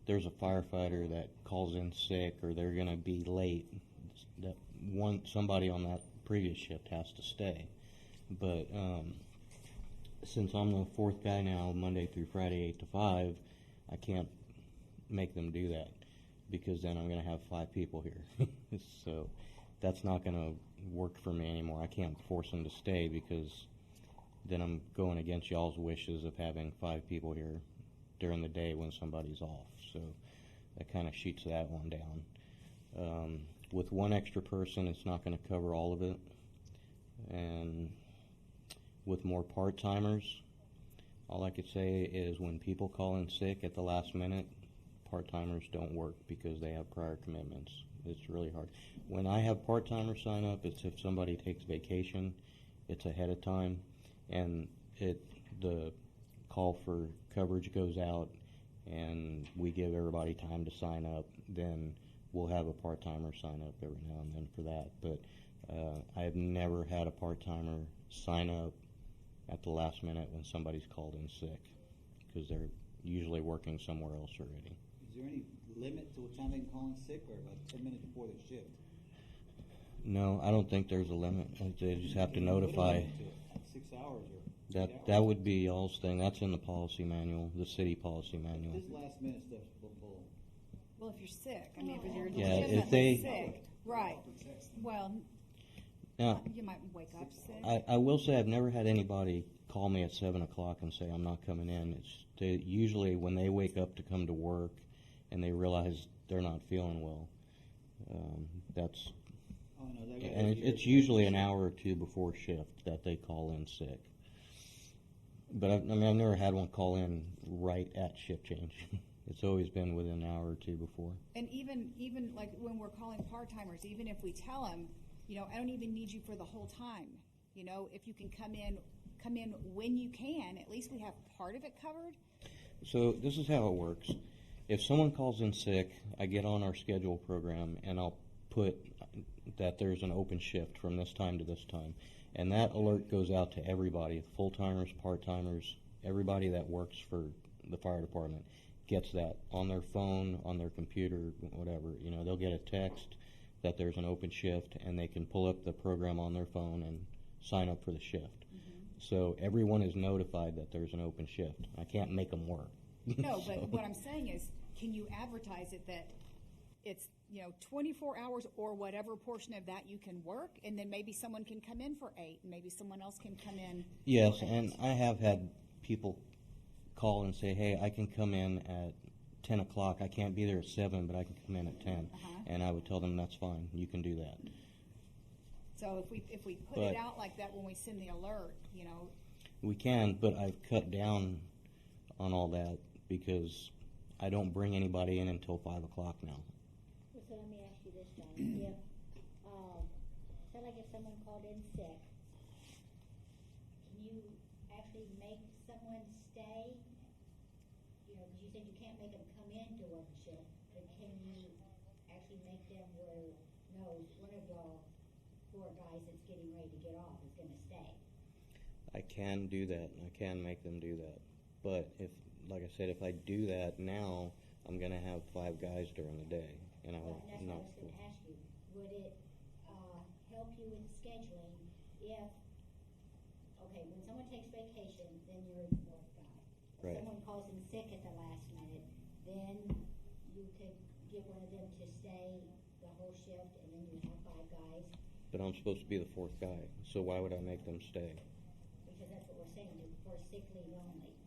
there's a firefighter that calls in sick or they're going to be late, that somebody on that previous shift has to stay. But since I'm the fourth guy now, Monday through Friday, 8 to 5, I can't make them do that because then I'm going to have 5 people here. So that's not going to work for me anymore. I can't force them to stay because then I'm going against y'all's wishes of having 5 people here during the day when somebody's off. So that kind of shoots that one down. With one extra person, it's not going to cover all of it. And with more part-timers, all I could say is when people call in sick at the last minute, part-timers don't work because they have prior commitments. It's really hard. When I have part-timers sign up, it's if somebody takes vacation, it's ahead of time, and the call for coverage goes out, and we give everybody time to sign up, then we'll have a part-timer sign up every now and then for that. But I have never had a part-timer sign up at the last minute when somebody's called in sick because they're usually working somewhere else already. Is there any limit to what time they can call in sick, or like 10 minutes before their shift? No, I don't think there's a limit. They just have to notify. 6 hours or 8 hours? That would be y'all's thing. That's in the policy manual, the city policy manual. This last minute stuff's bull. Well, if you're sick, I mean, if you're Yeah, if legitimately they- sick, right. Well, Now, you might wake up sick. I will say I've never had anybody call me at 7 o'clock and say I'm not coming in. It's usually when they wake up to come to work and they realize they're not feeling well. That's Oh, no, they got and it's usually an hour or two before shift that they call in sick. But I've never had one call in right at shift change. It's always been within an hour or two before. And even like when we're calling part-timers, even if we tell them, you know, I don't even need you for the whole time. You know, if you can come in when you can, at least we have part of it covered. So this is how it works. If someone calls in sick, I get on our schedule program and I'll put that there's an open shift from this time to this time. And that alert goes out to everybody, full-timers, part-timers, everybody that works for the fire department gets that on their phone, on their computer, whatever. You know, they'll get a text that there's an open shift and they can pull up the program on their phone and sign up for the shift. So everyone is notified that there's an open shift. I can't make them work. No, but So- what I'm saying is, can you advertise it that it's, you know, 24 hours or whatever portion of that you can work, and then maybe someone can come in for 8, and maybe someone else can come in. Yes, for 8. and I have had people call and say, hey, I can come in at 10 o'clock. I can't be there at 7, but I can come in at 10. And I would tell them, that's fine. You can do that. So if we put But- it out like that when we send the alert, you know, We can, but I've cut down on all that because I don't bring anybody in until 5 o'clock now. So let me ask you this, John. If, say like if someone called in sick, can you actually make someone stay stay? You know, 'cause you said you can't make them come in to work a shift, but can you actually make them where, no, one of y'all 4 guys that's getting ready to get off is gonna stay? I can do that. I can make them do that. But if, like I said, if I do that now, I'm going to have 5 guys during the day, and I Well, will and that's what I not. was gonna ask you, would it, help you with scheduling if, okay, when someone takes vacation, then you're the 4th guy. If Right. someone calls in sick at the last minute, then you could get one of them to stay the whole shift, and then you have 5 guys, But I'm supposed to be the 4th guy, so why would I make them stay? because that's what we're saying, for sick leave only,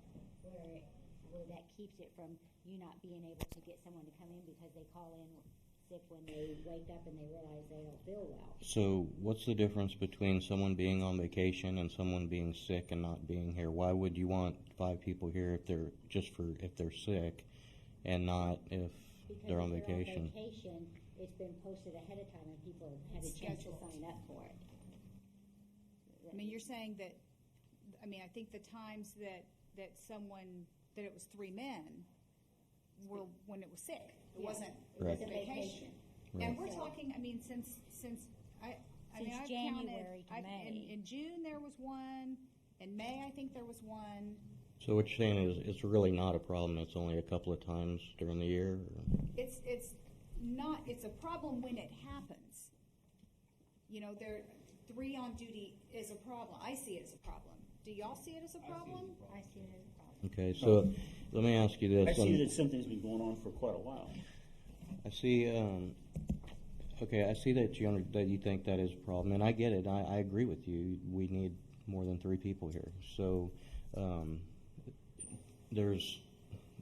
where that keeps it from you not being able to get someone to come in because they call in sick when they wake up and they realize they don't feel well. So what's the difference between someone being on vacation and someone being sick and not being here? Why would you want 5 people here if they're if they're sick and not if they're on vacation? Because if they're on vacation, it's been posted ahead of time and people have had a chance to Scheduled. sign up for it. I mean, you're saying that, I mean, I think the times that it was 3 men were when it was sick. It Yeah. wasn't It Right. wasn't vacation. And we're So- talking, I mean, since I mean, Since I've January counted, to May. in June there was one, in May I think there was one. So what you're saying is it's really not a problem, it's only a couple of times during the year? Or? It's not, it's a problem when it happens. You know, 3 on duty is a problem. I see it as a problem. Do y'all see it as a problem? I see it as a problem. Okay, so let me ask you this. I see that something's been going on for quite a while. I see. Okay, I see that you think that is a problem, and I get it. I agree with you. We need more than 3 people here. So there's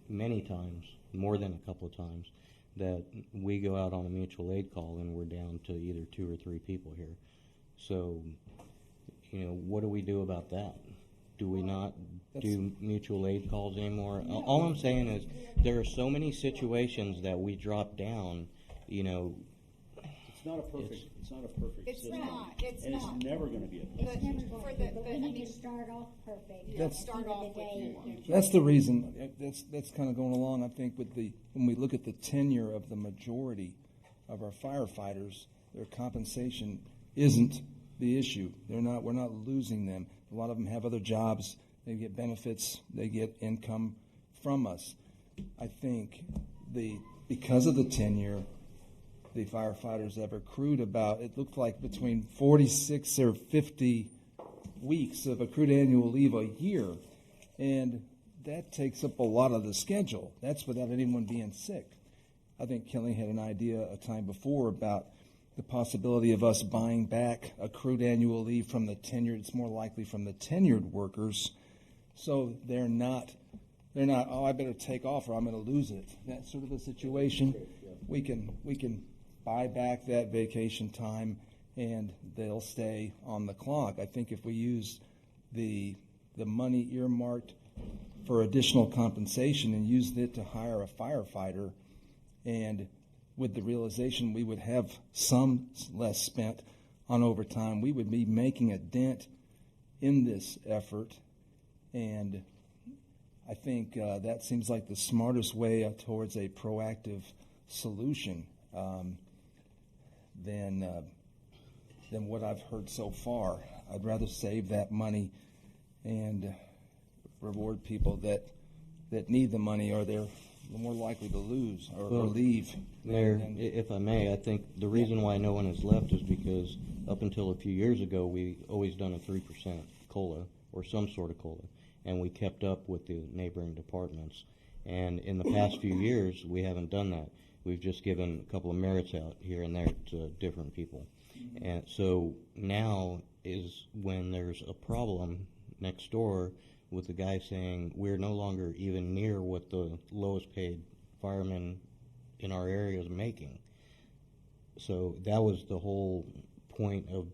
many times, more than a couple of times, that we go out on a mutual aid call and we're down to either 2 or 3 people here. So, what do we do about that? Do we not do mutual aid calls anymore? All I'm saying is there are so many situations that we drop down, It's not a perfect It's system. not, it's and not. it's never gonna be a perfect It's never system. going to, but we need to start off perfect. That's- Start off with you. That's the reason, that's kind of going along, I think, with when we look at the tenure of the majority of our firefighters, their compensation isn't the issue. We're not losing them. A lot of them have other jobs, they get benefits, they get income from us. I think because of the tenure, the firefighters have accrued it looked like between 46 or 50 weeks of accrued annual leave a year. And that takes up a lot of the schedule. That's without anyone being sick. I think Kelly had an idea a time before about the possibility of us buying back accrued annual leave from the tenured, it's more likely from the tenured workers. So they're not, oh, I better take off or I'm going to lose it. That sort of a situation. We can buy back that vacation time and they'll stay on the clock. I think if we use the money earmarked for additional compensation and used it to hire a firefighter, and with the realization we would have some less spent on overtime, we would be making a dent in this effort. And I think that seems like the smartest way towards a proactive solution than what I've heard so far. I'd rather save that money and reward people that need the money, or they're more likely to lose or leave. Mayor, if I may, I think the reason why no one has left is because up until a few years ago, we always done a 3% COLA or some sort of COLA, and we kept up with the neighboring departments. And in the past few years, we haven't done that. We've just given a couple of merits out here and there to different people. And so now is when there's a problem next door with the guy saying we're no longer even near what the lowest paid fireman in our area is making. So that was the whole point of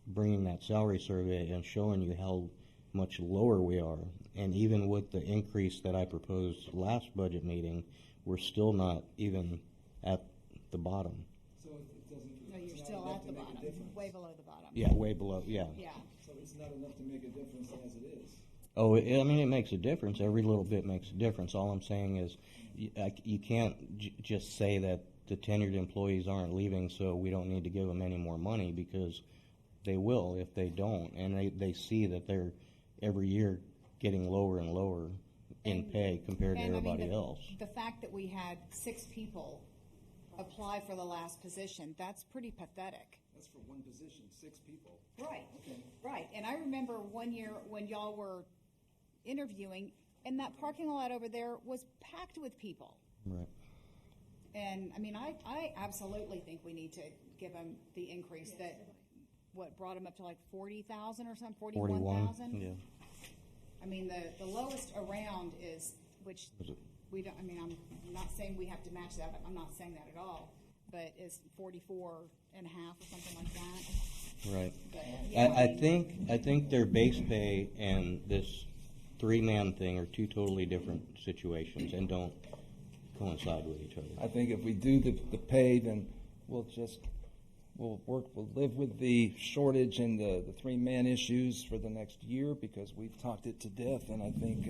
bringing that salary survey and showing you how much lower we are. And even with the increase that I proposed last budget meeting, we're still not even at the bottom. So it doesn't. No, you're still at the bottom, way below the bottom. Yeah, way below, yeah. Yeah. So it's not enough to make a difference as it is. Oh, I mean, it makes a difference. Every little bit makes a difference. All I'm saying is you can't just say that the tenured employees aren't leaving, so we don't need to give them any more money, because they will if they don't. And they see that they're every year getting lower and lower in pay compared to And, I mean, everybody else. The fact that we had 6 people apply for the last position, that's pretty pathetic. That's for one position, 6 people. Right, right. And I remember one year when y'all were interviewing, and that parking lot over there was packed with people. Right. And, I mean, I absolutely think we need to give them the increase that, brought them up to like 40,000 or something, 41,000? Yeah. I mean, the lowest around is, which we don't, I mean, I'm not saying we have to match that, I'm not saying that at all, but is 44 and a half or something like that. Right. But, yeah, I think their base pay and this 3-man thing are 2 totally different situations and don't coincide with each other. I think if we do the pay, then we'll live with the shortage and the 3-man issues for the next year, because we've talked it to death, and I think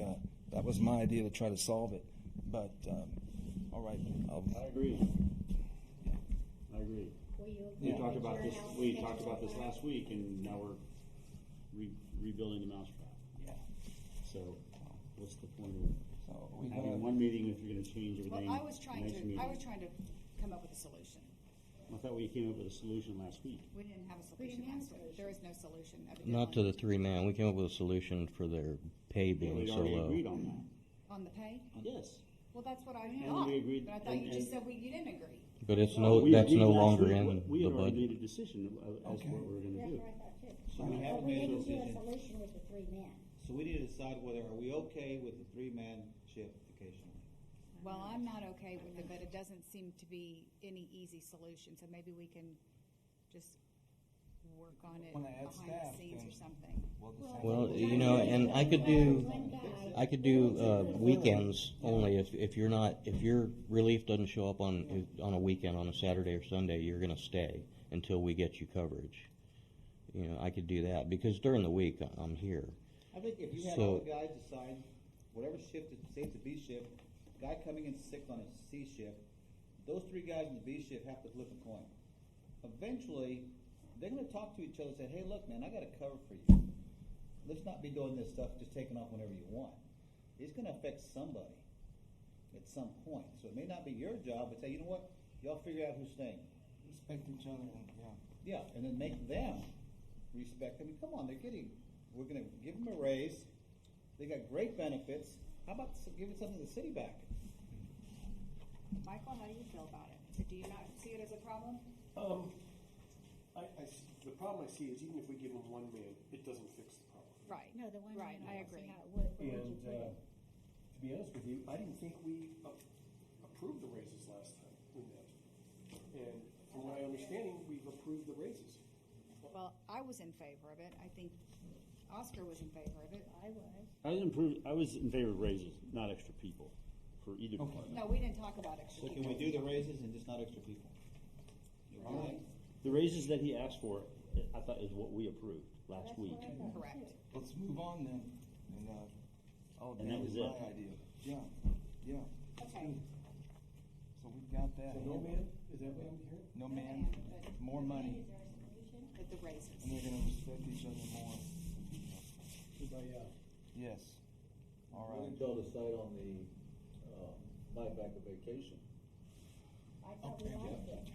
that was my idea to try to solve it. But, all right. I agree. I agree. We talked about this. We talked about this last week, and now we're rebuilding the mousetrap. Yeah. So, what's the point of So having one meeting if you're going to change everything? well, I was trying next meeting? to come up with a solution. I thought we came up with a solution last week. We didn't have a solution last week. There is no solution. Not to the 3-man. We came up with a solution for their pay being We so already low. agreed on that. On the pay? Yes. Well, that's what I And thought. we agreed- But I thought you and- just said you didn't agree. But it's Well, we that's agreed no last longer week. in We the had already budget. made a decision as to what we were going to That's do. what I thought too. So we But haven't we made a didn't do a decision. solution with the 3 men. So we need to decide whether, are we okay with the 3-man shift occasionally? Well, I'm not okay with it, but it doesn't seem to be any easy solution, so maybe we can just work on it Wanna add behind staff, the scenes then or something. we'll just have Well, to- and I could do weekends only. If your relief doesn't show up on a weekend, on a Saturday or Sunday, you're going to stay until we get you coverage. I could do that, because during the week I'm here. I think if you have So- all the guys decide, whatever shift, say it's a B shift, guy coming in sick on a C shift, those 3 guys in the B shift have to flip a coin. Eventually, they're gonna talk to each other and say, hey, look, man, I got a cover for you. Let's not be doing this stuff, just taking off whenever you want. It's gonna affect somebody at some point. So it may not be your job, but say, you know what, y'all figure out who's staying. Respect each other, and, Yeah, and then make them respect. I mean, come on, we're gonna give them a raise. They got great benefits. How about giving something to the city back? Michael, how do you feel about it? Do you not see it as a problem? The problem I see is even if we give them 1 man, it doesn't fix the problem. Right. No, the 1 Right, man, I I don't see agree. how it would. Where would you And put it? to be honest with you, I didn't think we approved the raises last time we met. And from my understanding, we've approved the raises. Well, I was in favor of it. I think Oscar was in favor of it. I was. I was in favor of raises, not extra people for either department. No, we didn't talk about extra So can people. we do the raises and just not extra people? You agree with that? The raises that he asked for, I thought is what we approved last week. Correct. let's move on then. And, And that that was was my it. idea. Yeah. Okay. So we've got that. So no man, is that what I'm hearing? No man, more money, With the raises. and they're gonna respect each other more. Everybody out. Yes. All What right. did y'all decide on the buyback of vacation? I thought we liked it.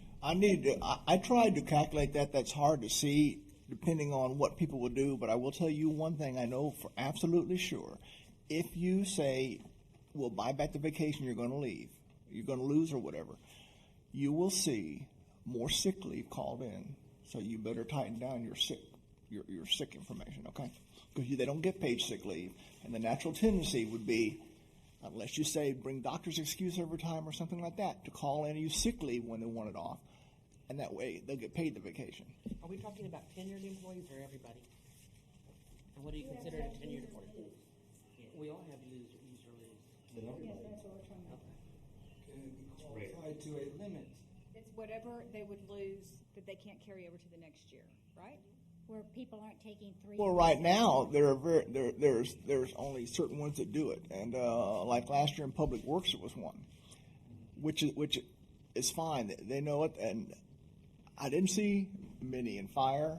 I tried to calculate that. That's hard to see depending on what people will do, but I will tell you one thing I know for absolutely sure. If you say, we'll buy back the vacation you're going to leave, you're going to lose or whatever, you will see more sick leave called in. So you better tighten down your sick information, okay? Because they don't get paid sick leave. And the natural tendency would be, unless you say bring doctor's excuse overtime or something like that, to call in and use sick leave when they want it off. And that way they'll get paid the vacation. Are we talking about tenured employees or everybody? And what do you consider a tenured employee? We all have user leaves. Yes, that's what we're talking about. Qualified to a limit. It's whatever they would lose that they can't carry over to the next year, right? where people aren't taking 3 Well, right now, there's only certain ones that do it, and like last year in Public Works, it was one, which is fine. They know it, and I didn't see many in fire,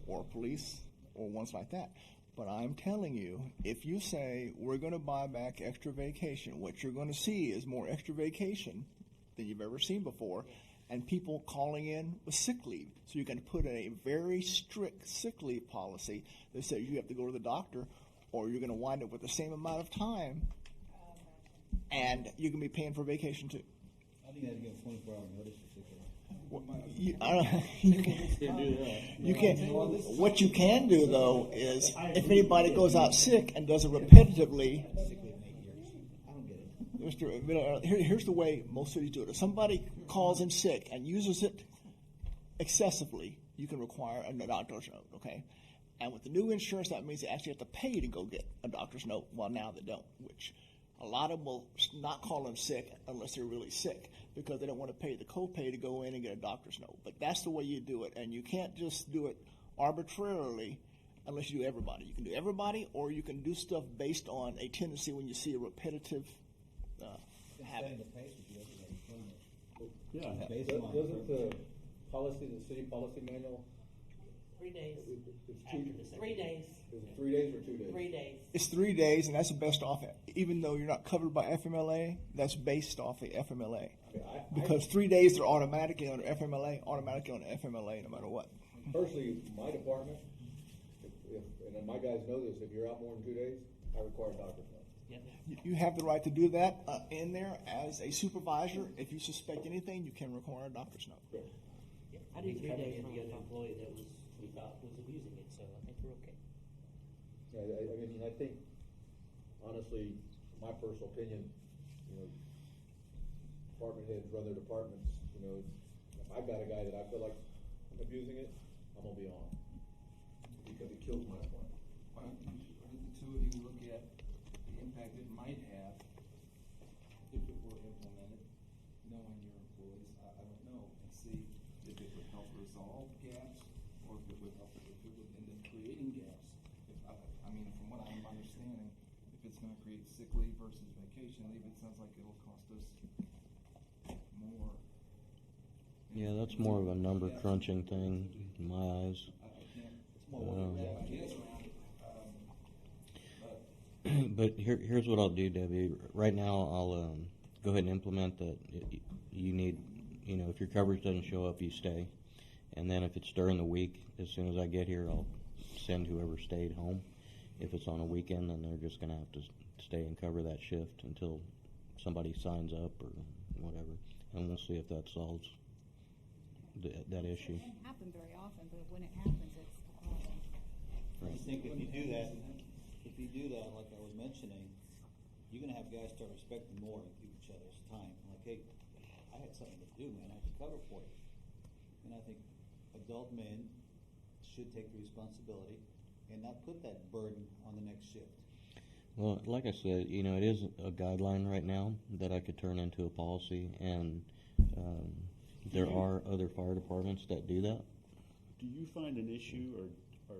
or police, or ones like that. But I'm telling you, if you say we're going to buy back extra vacation, what you're going to see is more extra vacation than you've ever seen before, and people calling in with sick leave. So you're going to put in a very strict sick leave policy that says you have to go to the doctor, or you're going to wind up with the same amount of time, and you're going to be paying for vacation too. I think you had to give 24-hour notice for sick leave. You can't. What you can do though is, if anybody goes out sick and does it repetitively, Sick leave in 8 years. I don't get it. Mr. Here's the way most cities do it. If somebody calls in sick and uses it excessively, you can require a doctor's note. Okay, and with the new insurance, that means they actually have to pay to go get a doctor's note. Well, now they don't, which a lot of them will not call in sick unless they're really sick, because they don't want to pay the copay to go in and get a doctor's note. But that's the way you do it, and you can't just do it arbitrarily unless you do everybody. You can do everybody, or you can do stuff based on a tendency when you see a repetitive habit. Yeah. Based on- Doesn't the policy, the city policy manual, 3 days. it's After the 3 days. is it 3 days or 2 days? 3 days. It's 3 days, and that's the best off. Even though you're not covered by FMLA, that's based off the FMLA. Because 3 days they're automatically under FMLA, automatically on FMLA, no matter what. Personally, my department, and then my guys know this, if you're out more than 2 days, I require a doctor's note. You have the right to do that in there as a supervisor. If you suspect anything, you can require a doctor's note. I did 3 days. We had an employee that we thought was abusing it, so I think we're okay. Yeah, I mean, I think, honestly, my personal opinion, department heads run their departments, if I've got a guy that I feel like abusing it, I'm gonna be on. Because it kills my department. Why don't the two of you look at the impact it might have if it were implemented, knowing your employees, I don't know, and see if it would help resolve gaps, or if it would end up creating gaps. I mean, from what I'm understanding, if it's gonna create sick leave versus vacation leave, it sounds like it'll cost us more. Yeah, that's more of a number crunching thing in my eyes. But here's what I'll do, Debbie. Right now, I'll go ahead and implement that. You need, if your coverage doesn't show up, you stay. And then if it's during the week, as soon as I get here, I'll send whoever stayed home. If it's on a weekend, then they're just going to have to stay and cover that shift until somebody signs up or whatever. And we'll see if that solves that issue. It doesn't happen very often, but when it happens, it's awesome. I think if you do that, like I was mentioning, you're gonna have guys start respecting more and give each other's time. Like, hey, I had something to do, man, I can cover for you. And I think adult men should take the responsibility and not put that burden on the next shift. Well, like I said, it is a guideline right now that I could turn into a policy, and there are other fire departments that do that. Do you find an issue or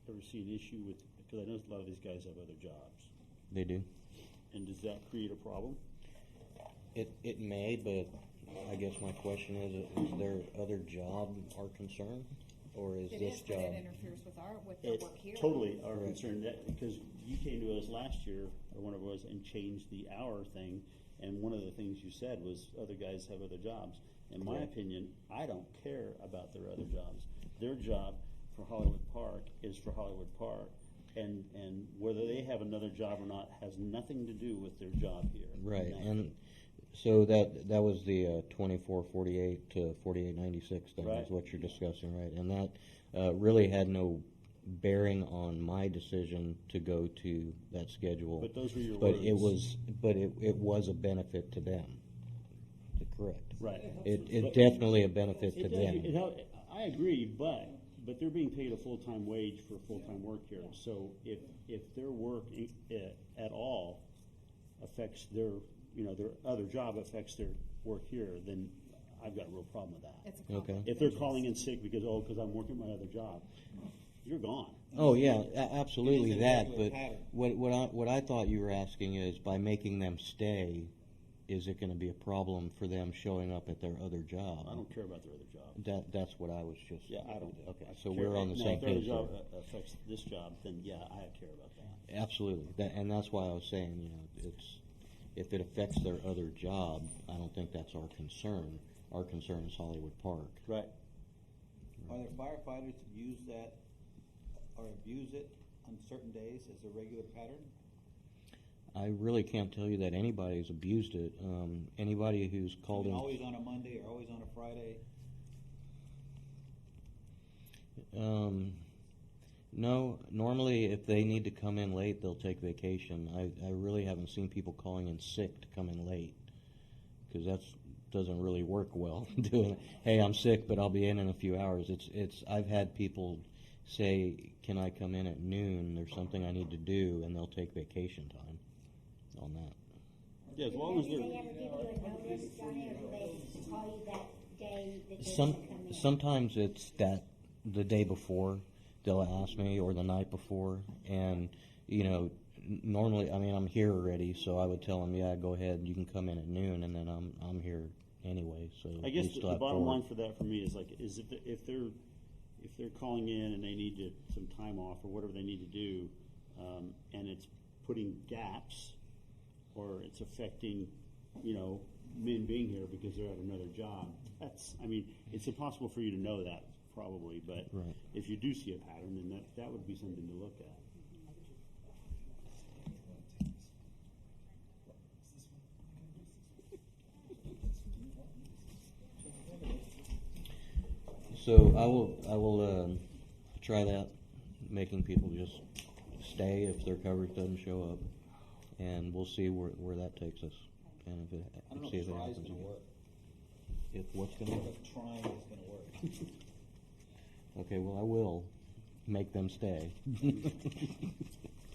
ever see an issue with, because I know a lot of these guys have other jobs, They do. and does that create a problem? It may, but I guess my question is there other job our concern, or is It this is, but job? it interferes with the It's work here. totally our Right. concern, because you came to us last year, or one of us, and changed the hour thing, and one of the things you said was other guys have other jobs. In my Correct. opinion, I don't care about their other jobs. Their job for Hollywood Park is for Hollywood Park, and whether they have another job or not has nothing to do with their job here. Right, Nothing. and so that was the 2448 to 4896 thing, Right. is what you're discussing, right? And that really had no bearing on my decision to go to that schedule. But those were your But words. it was a benefit to them. Correct. Right. It But- definitely a benefit to It does- them. I agree, but they're being paid a full-time wage for full-time work here. So if their work at all affects their other job affects their work here, then I've got a real problem with that. It's a conflict Okay. If they're calling in sick because I'm working my other job, you're gone. Oh, yeah, absolutely It is a that, regular but pattern. what I thought you were asking is, by making them stay, is it gonna be a problem for them showing up at their other job? I don't care about their other job. That's what I was just. Yeah, I don't. Okay, I so care. we're on the Now, same if their other page job there. affects this job, then yeah, I care about that. Absolutely, and that's why I was saying, if it affects their other job, I don't think that's our concern. Our concern is Hollywood Park. Right. Are there firefighters that use that or abuse it on certain days as a regular pattern? I really can't tell you that anybody's abused it. Anybody who's called in. Always on a Monday or always on a Friday? No, normally if they need to come in late, they'll take vacation. I really haven't seen people calling in sick to come in late, because that doesn't really work well. Doing, hey, I'm sick, but I'll be in a few hours. I've had people say, can I come in at noon? There's something I need to do, and they'll take vacation time on that. Yeah, as long as Do they're. they ever give you a notice, Johnny, or do they call you that day that they're Some gonna come in? sometimes it's that the day before they'll ask me, or the night before, and normally, I mean, I'm here already, so I would tell them, yeah, go ahead, you can come in at noon, and then I'm here anyway. So I guess we still the have bottom 4. line for that for me is if they're calling in and they need some time off or whatever they need to do, and it's putting gaps, or it's affecting, men being here because they're at another job. It's impossible for you to know that probably, but Right. if you do see a pattern, then that would be something to look at. So I will try that, making people just stay if their coverage doesn't show up, and we'll see where that takes us, and I don't know see if if it try's happens gonna again. work. If what's I gonna? don't know if trying is gonna work. Okay, well, I will make them stay.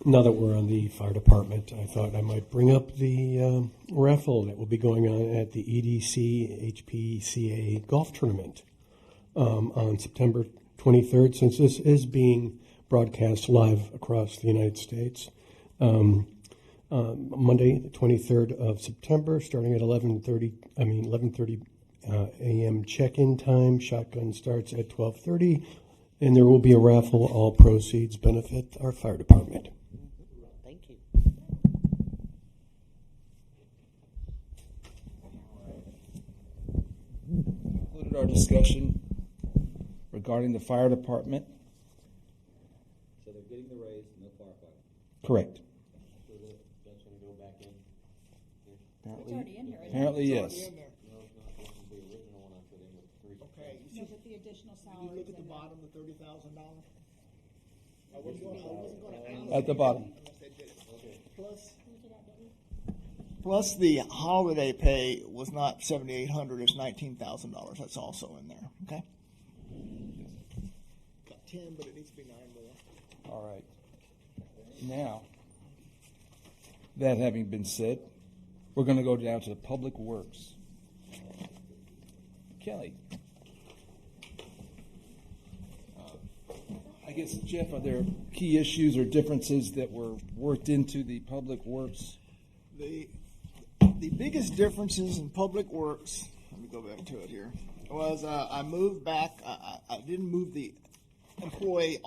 Now that we're on the fire department, I thought I might bring up the raffle that will be going on at the EDC HPCA golf tournament on September 23rd, since this is being broadcast live across the United States. Monday, the 23rd of September, starting at 11:30 a.m. check-in time. Shotgun starts at 12:30, and there will be a raffle. All proceeds benefit our fire department. Thank you. Concluded our discussion regarding the fire department. So they're getting the raise, no firefighter. Correct. So that's going to go back in? It's already in here, isn't it? Apparently, yes. No, it's not. This is the original one I put in with 3. Okay, No, but the additional you salaries. look at the and bottom, the $30,000. I wasn't gonna At the bottom. unless they did it. Plus the holiday pay was not $7,800, it's $19,000. That's also in there, okay? Got 10, but it needs to be 9 more. All right. Now, that having been said, we're going to go down to the Public Works. Kelly. I guess, Jeff, are there key issues or differences that were worked into the Public Works? The biggest differences in Public Works, let me go back to it here, was I moved back, I didn't move the employee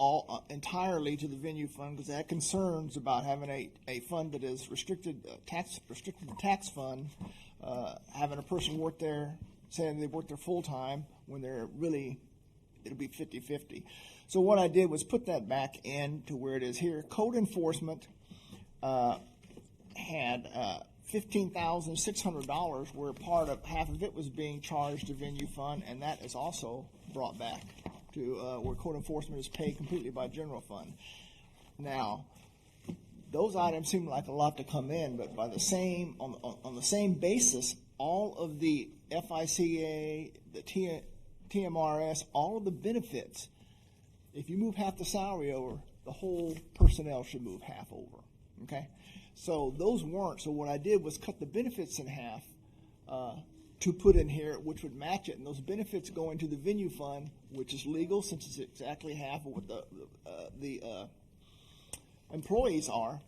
entirely to the venue fund because I had concerns about having a fund that is restricted tax fund, having a person work there, saying they work there full-time when they're really, it'll be 50-50. So what I did was put that back in to where it is here. Code enforcement had $15,600, where half of it was being charged to venue fund, and that is also brought back to where code enforcement is paid completely by general fund. Now, those items seem like a lot to come in, but by the same on the same basis, all of the FICA, the TMRS, all of the benefits, if you move half the salary over, the whole personnel should move half over. Okay, so those weren't. So what I did was cut the benefits in half, to put in here, which would match it, and those benefits go into the venue fund, which is legal since it's exactly half of what the employees are,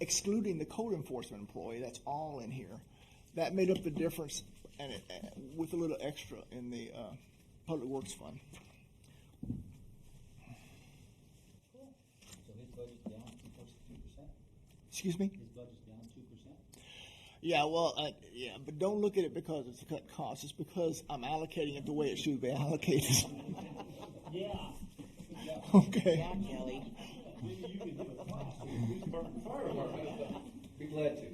excluding the code enforcement employee. That's all in here. That made up the difference, and with a little extra in the public works fund. So his budget's down 2%? Excuse me? His budget's down 2%? Yeah, well, yeah, but don't look at it because it's a cut cost. It's because I'm allocating it the way it should be allocated. Yeah. Okay. Yeah, Kelly. Be glad to.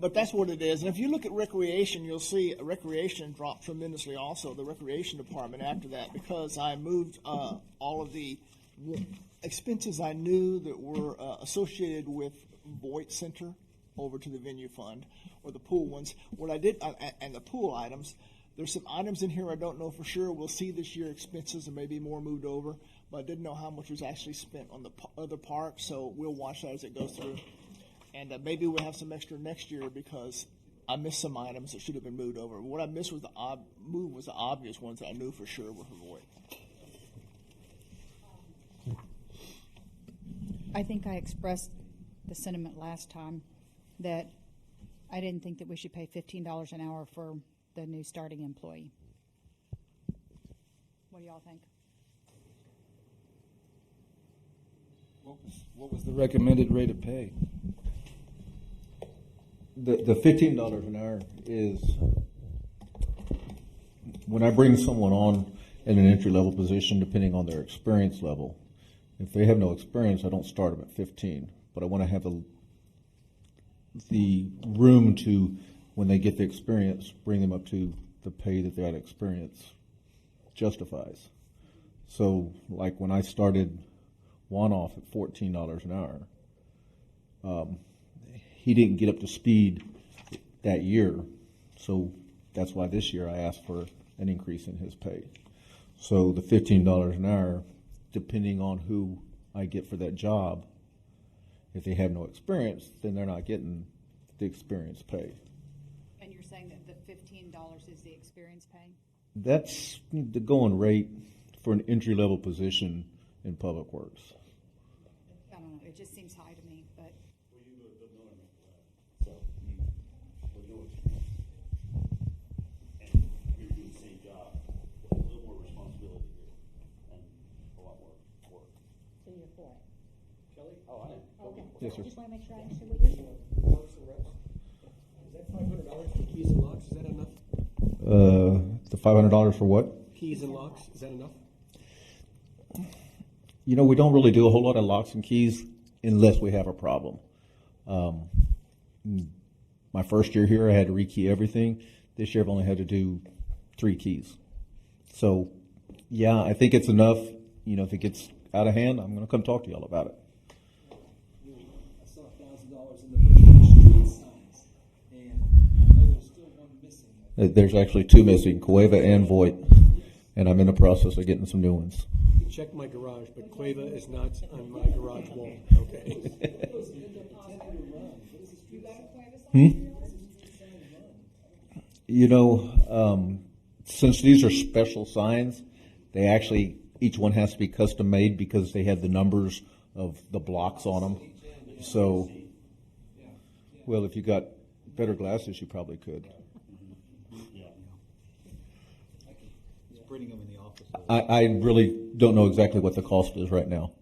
But that's what it is. And if you look at recreation, you'll see recreation dropped tremendously also, the recreation department after that, because I moved all of the expenses I knew that were associated with Voight Center over to the venue fund, or the pool ones. What I did, and the pool items, there's some items in here I don't know for sure. We'll see this year expenses and maybe more moved over, but I didn't know how much was actually spent on the other parks, so we'll watch that as it goes through. And maybe we'll have some extra next year because I missed some items that should have been moved over. What I missed was the obvious ones that I knew for sure were for Voight. I think I expressed the sentiment last time that I didn't think that we should pay $15 an hour for the new starting employee. What do y'all think? What was the recommended rate of pay? The $15 an hour is when I bring someone on in an entry-level position, depending on their experience level. If they have no experience, I don't start them at 15, but I want to have the room to, when they get the experience, bring them up to the pay that that experience justifies. So, like when I started Juan off at $14 an hour, he didn't get up to speed that year, so that's why this year I asked for an increase in his pay. So the $15 an hour, depending on who I get for that job, if they have no experience, then they're not getting the experience pay. And you're saying that the $15 is the experience pay? That's the going rate for an entry-level position in Public Works. I don't know, it just seems high to me, but. You're doing the same job, a little more responsibility here, and a lot more work. So you're for it? Kelly? Oh, I am. Okay. Yes, sir. I just wanna make sure I understood what you're saying. Is that $500 for keys and locks? Is that enough? The $500 for what? Keys and locks, is that enough? You know, we don't really do a whole lot of locks and keys unless we have a problem. My first year here, I had to rekey everything. This year, I've only had to do 3 keys. So, yeah, I think it's enough. You know, if it gets out of hand, I'm going to come talk to y'all about it. I saw $1,000 in the budget for street signs, and I know there's still one missing. There's actually 2 missing, Cueva and Voight, and I'm in the process of getting some new ones. Check my garage, but Cueva is not on my garage wall. Okay. You know, since these are special signs, they actually, each one has to be custom made because they have the numbers of the blocks on them. So, well, if you got better glasses, you probably could. He's printing them in the office. I really don't know exactly what the cost is right now.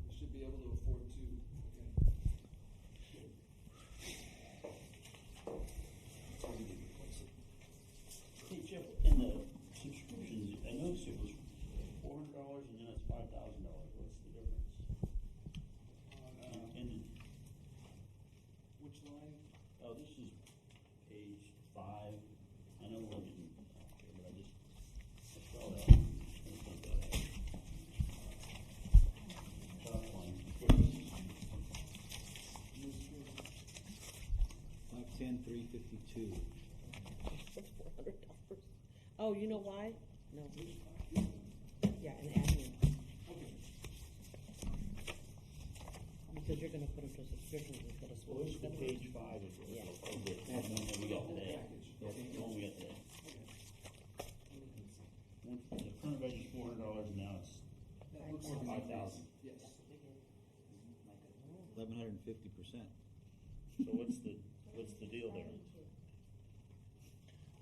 You should be able to afford 2. Hey, Jeff, in the subscriptions, I noticed it was $400 and then it's $5,000. What's the difference? Which line? Oh, this is page 5. I know we're looking, but I saw that. Top line. 510,352. That's $400. Oh, you know why? No. Yeah, an admin. Let me Because you're gonna put them to subscriptions instead of Well, this is the page 5 of it. Yeah. Of the one that we got today. That's the one we got today. The current budget is $400, and now it's 5,000. Yes. 1,150%. So what's the deal there?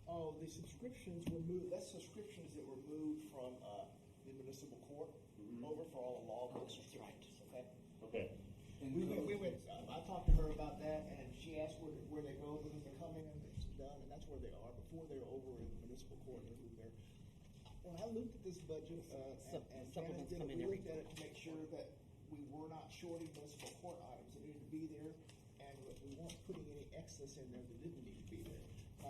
Oh, the subscriptions were moved, that's subscriptions that were moved from, the municipal court over for all the law books. That's right. Okay? Okay. And we went, I talked to her about that, and she asked where they go, because they're coming and it's done, and that's where they are. Before they were over in the municipal court, they moved there. When I looked at this budget, and Janice Supplements did it, come in we every- looked at it to make sure that we were not shorting municipal court items that needed to be there, and that we weren't putting any excess in there that didn't need to be there.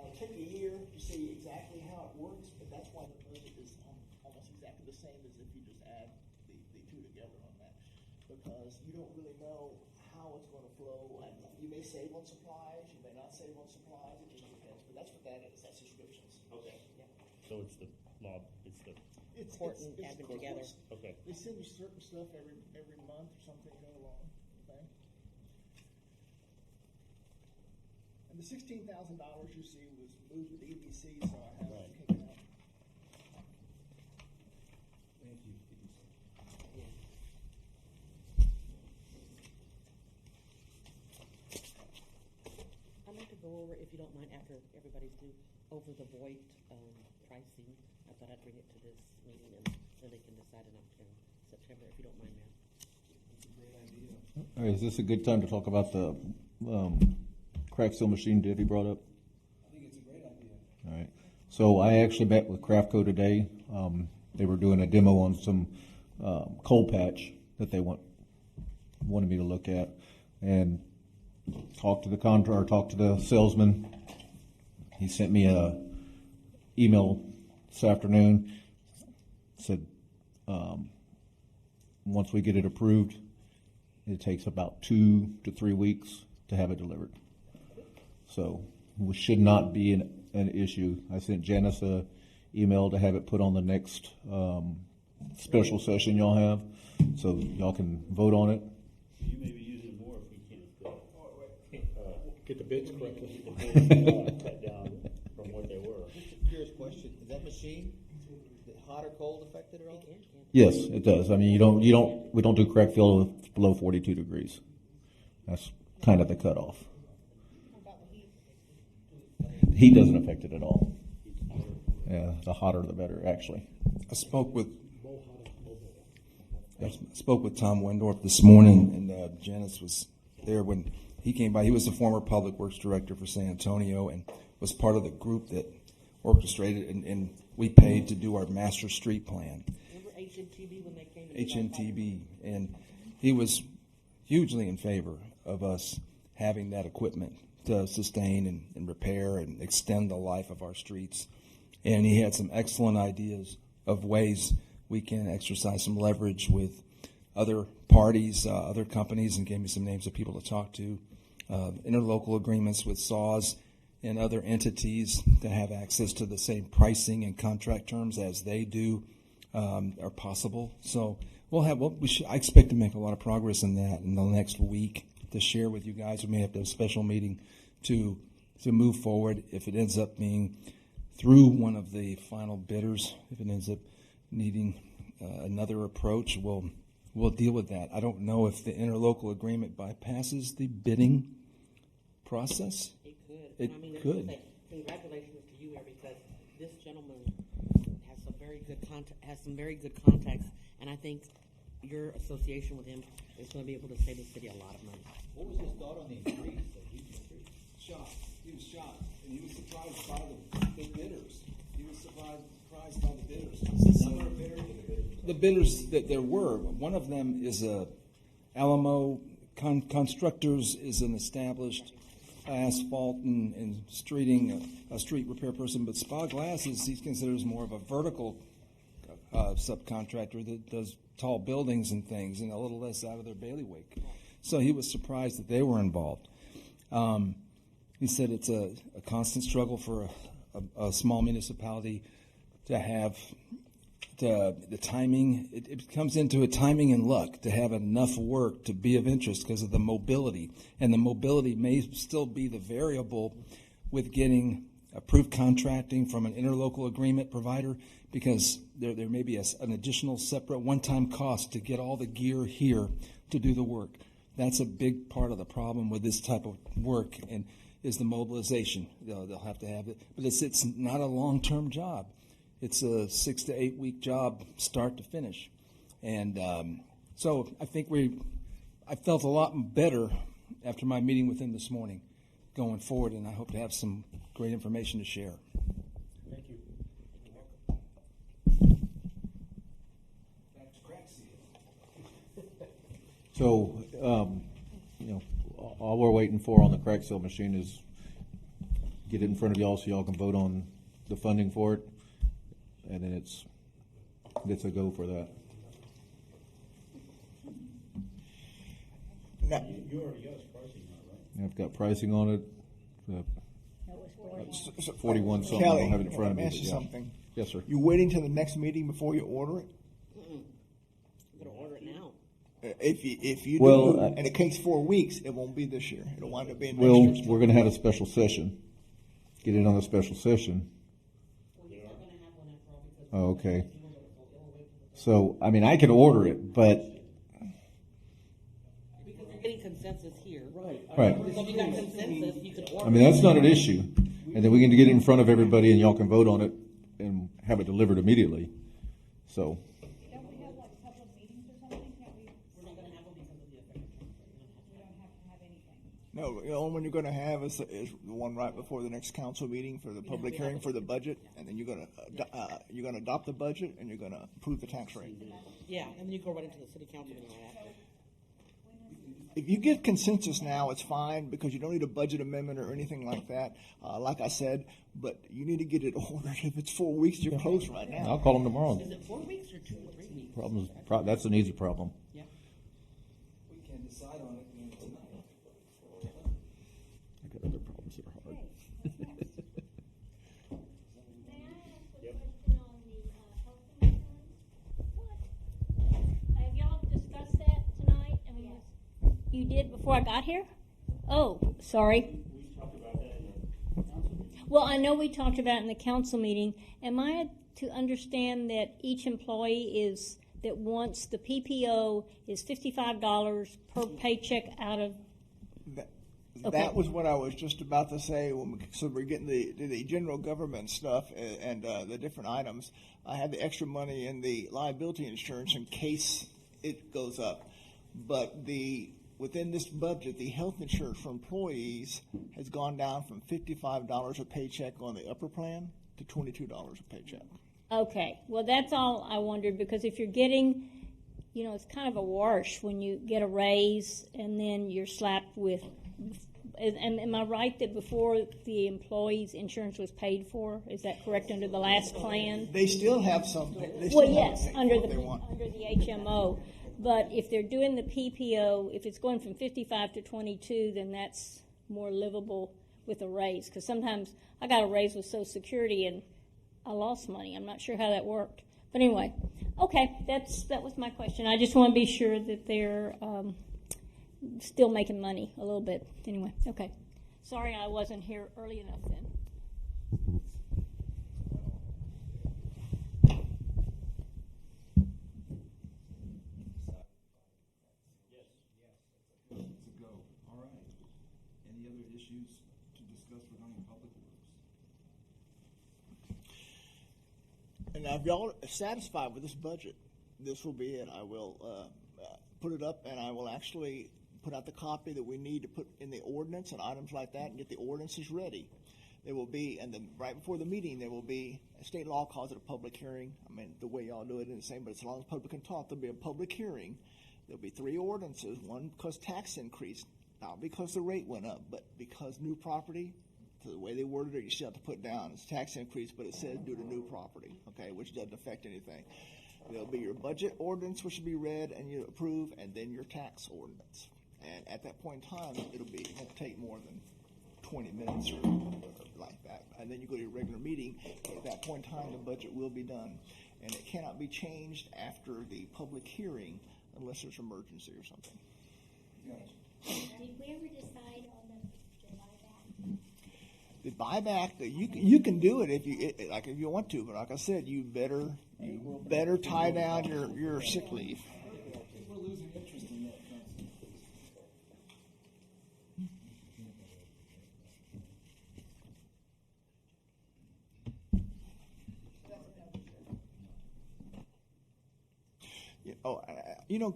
It took a year to see exactly how it works, but that's why the budget is almost exactly the same as if you just add the two together on that. Because you don't really know how it's gonna flow, and you may save on supplies, you may not save on supplies, it just depends, but that's what that is, that's subscriptions. Okay. So it's the law, it's the, Court and admin court together. books. okay. They send you certain stuff every month or something to go along, okay? And the $16,000 you see was moved with EDC, so I have it taken out. Thank you. I'd like to go over, if you don't mind, after everybody's due, over the VoIP pricing. I thought I'd bring it to this meeting and then they can decide in September, if you don't mind, ma'am. It's a great idea. All right, is this a good time to talk about the crack seal machine Debbie brought up? I think it's a great idea. All right. So I actually met with Craftco today. They were doing a demo on some coal patch that they wanted me to look at, and talked to the salesman. He sent me a email this afternoon. Said once we get it approved, it takes about 2 to 3 weeks to have it delivered. So it should not be an issue. I sent Janice a email to have it put on the next special session y'all have, so y'all can vote on it. You may be using more if we can't, Get the bids correctly. cut down from what they were. Just a curious question, is that machine hot or cold affected at all? Yes, it does. I mean, we don't do crack fill below 42 degrees. That's kind of the cutoff. Heat doesn't affect it at all. Yeah, the hotter the better, actually. I spoke with Tom Wendorf this morning, and Janice was there when he came by. He was the former public works director for San Antonio and was part of the group that orchestrated and we paid to do our master street plan. Remember HNTB when they came? HNTB, and he was hugely in favor of us having that equipment to sustain and repair and extend the life of our streets. And he had some excellent ideas of ways we can exercise some leverage with other parties, other companies, and gave me some names of people to talk to. Interlocal agreements with SAWS and other entities to have access to the same pricing and contract terms as they do are possible. So I expect to make a lot of progress in that in the next week to share with you guys. We may have to have a special meeting to move forward. If it ends up being through one of the final bidders, if it ends up needing another approach, we'll deal with that. I don't know if the interlocal agreement bypasses the bidding process. It could. It And I mean, could. Say, congratulations to you, Eric, because this gentleman has some very good contacts, and I think your association with him is going to be able to save the city a lot of money. What was his thought on the increase? Shocked. He was shocked, and he was surprised by the bidders. He was surprised by the bidders. Some are bidders. The bidders that there were, one of them is Alamo Constructors, is an established asphalt and a street repair person, but Spa Glass he considers more of a vertical subcontractor that does tall buildings and things and a little less out of their bailiwick. So he was surprised that they were involved. He said it's a constant struggle for a small municipality to have the timing, it comes into a timing and luck to have enough work to be of interest because of the mobility. And the mobility may still be the variable with getting approved contracting from an interlocal agreement provider, because there may be an additional separate one-time cost to get all the gear here to do the work. That's a big part of the problem with this type of work, and is the mobilization. They'll have to have it, but it's not a long-term job. It's a 6 to 8 week job, start to finish. And so I think I felt a lot better after my meeting with him this morning going forward, and I hope to have some great information to share. Thank you. So, all we're waiting for on the crack seal machine is get it in front of y'all so y'all can vote on the funding for it, and then it's a go for that. Now, You already got pricing on it, right? I've got pricing on it. That was 40. 41 something. Kelly, I don't have it in front of me. let me but ask you yeah. something. Yes, sir. You waiting till the next meeting before you order it? I'm gonna order it now. If you Well, do, and it takes 4 weeks, it won't be this year. It'll wind up being Well, next year. we're going to have a special session. Get it on a special session. Oh, okay. So, I mean, I could order it, but Because you're getting consensus here. Right. right. So if you got consensus, you could order. I mean, that's not an issue. And then we can get it in front of everybody, and y'all can vote on it and have it delivered immediately. So, Don't we have like public meetings or something? Can't we? We're not gonna have one because of the effect. We don't have to have anything. No, the only one you're gonna have is the one right before the next council meeting for the public hearing for the budget, and then you're gonna adopt the budget, and you're gonna approve the tax rate. Yeah, and then you go right into the city council meeting right after. If you get consensus now, it's fine, because you don't need a budget amendment or anything like that, like I said, but you need to get it ordered. If it's 4 weeks, you're close right now. I'll call them tomorrow. Is it 4 weeks or 2 or 3 weeks? That's an easy problem. Yeah. We can decide on it tonight. I got other problems that are hard. May I ask a question on the health insurance? Have y'all discussed that tonight? I mean, You did before I got here? Oh, sorry. Well, I know we talked about it in the council meeting. Am I to understand that each employee that wants the PPO is $55 per paycheck out of? That, Okay. that was what I was just about to say. So we're getting the general government stuff and the different items. I had the extra money in the liability insurance in case it goes up. But within this budget, the health insurance for employees has gone down from $55 a paycheck on the upper plan to $22 a paycheck. Okay, well, that's all I wondered, because if you're getting, it's kind of a wash when you get a raise and then you're slapped with, am I right that before the employee's insurance was paid for? Is that correct under the last plan? They still have some. They still Well, have yes, to pay under what the they want. HMO. But if they're doing the PPO, if it's going from 55 to 22, then that's more livable with a raise. Because sometimes I got a raise with Social Security and I lost money. I'm not sure how that worked. But anyway, okay, that was my question. I just want to be sure that they're still making money a little bit. Anyway, okay. Sorry I wasn't here early enough then. It's a go. All right. Any other issues to discuss regarding public works? And now, if y'all are satisfied with this budget, this will be it. I will put it up, and I will actually put out the copy that we need to put in the ordinance and items like that, and get the ordinances ready. There will be, and then right before the meeting, there will be, state law calls it a public hearing. I mean, the way y'all do it is the same, but as long as public can talk, there'll be a public hearing. There'll be 3 ordinances, one because tax increase, not because the rate went up, but because new property, so the way they worded it, you still have to put down, it's tax increase, but it says due to new property, okay, which doesn't affect anything. There'll be your budget ordinance, which will be read and you approve, and then your tax ordinance. And at that point in time, it won't take more than 20 minutes or like that. And then you go to your regular meeting, at that point in time, the budget will be done. and it cannot be changed after the public hearing unless there's emergency or something. Did we ever decide on the buyback? The buyback, you can do it if you want to, but like I said, you better tie down your sick leave. We're losing interest in that concept.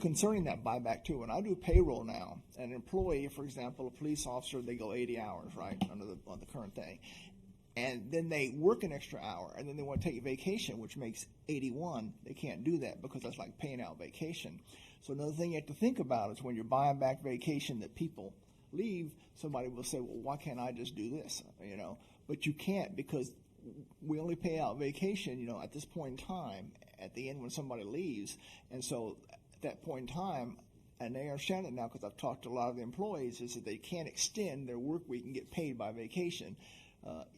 Concerning that buyback too, when I do payroll now, an employee, for example, a police officer, they go 80 hours, right, on the current thing. And then they work an extra hour, and then they want to take a vacation, which makes 81. They can't do that because that's like paying out vacation. So another thing you have to think about is when you're buying back vacation that people leave, somebody will say, well, why can't I just do this, But you can't, because we only pay out vacation, at this point in time, at the end when somebody leaves. And so at that point in time, and they understand it now because I've talked to a lot of the employees, is that they can't extend their work week and get paid by vacation,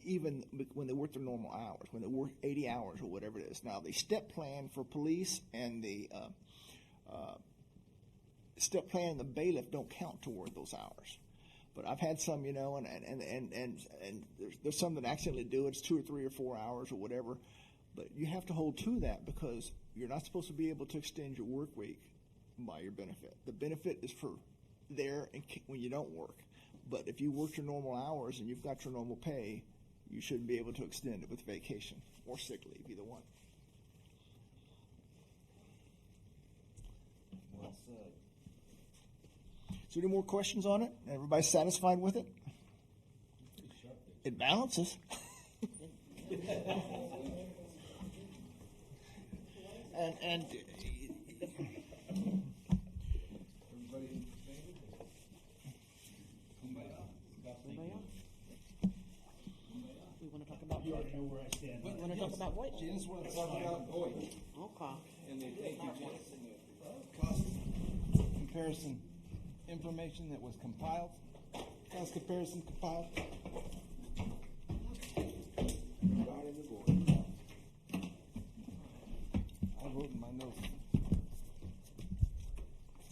even when they work their normal hours, when they work 80 hours or whatever it is. Now, the step plan for police and the step plan and the bailiff don't count toward those hours. But I've had some, and there's some that accidentally do it. It's 2 or 3 or 4 hours or whatever. But you have to hold to that because you're not supposed to be able to extend your work week by your benefit. The benefit is for there when you don't work. But if you work your normal hours and you've got your normal pay, you shouldn't be able to extend it with vacation or sick leave, either one. Well said. So any more questions on it? Everybody satisfied with it? It balances. and Everybody in favor? We want to talk about You already know where I stand. We want to talk about Voight. Janice wants to talk about Voight. Okay. And the cost comparison information that was compiled. Cost comparison compiled. I wrote in my notes.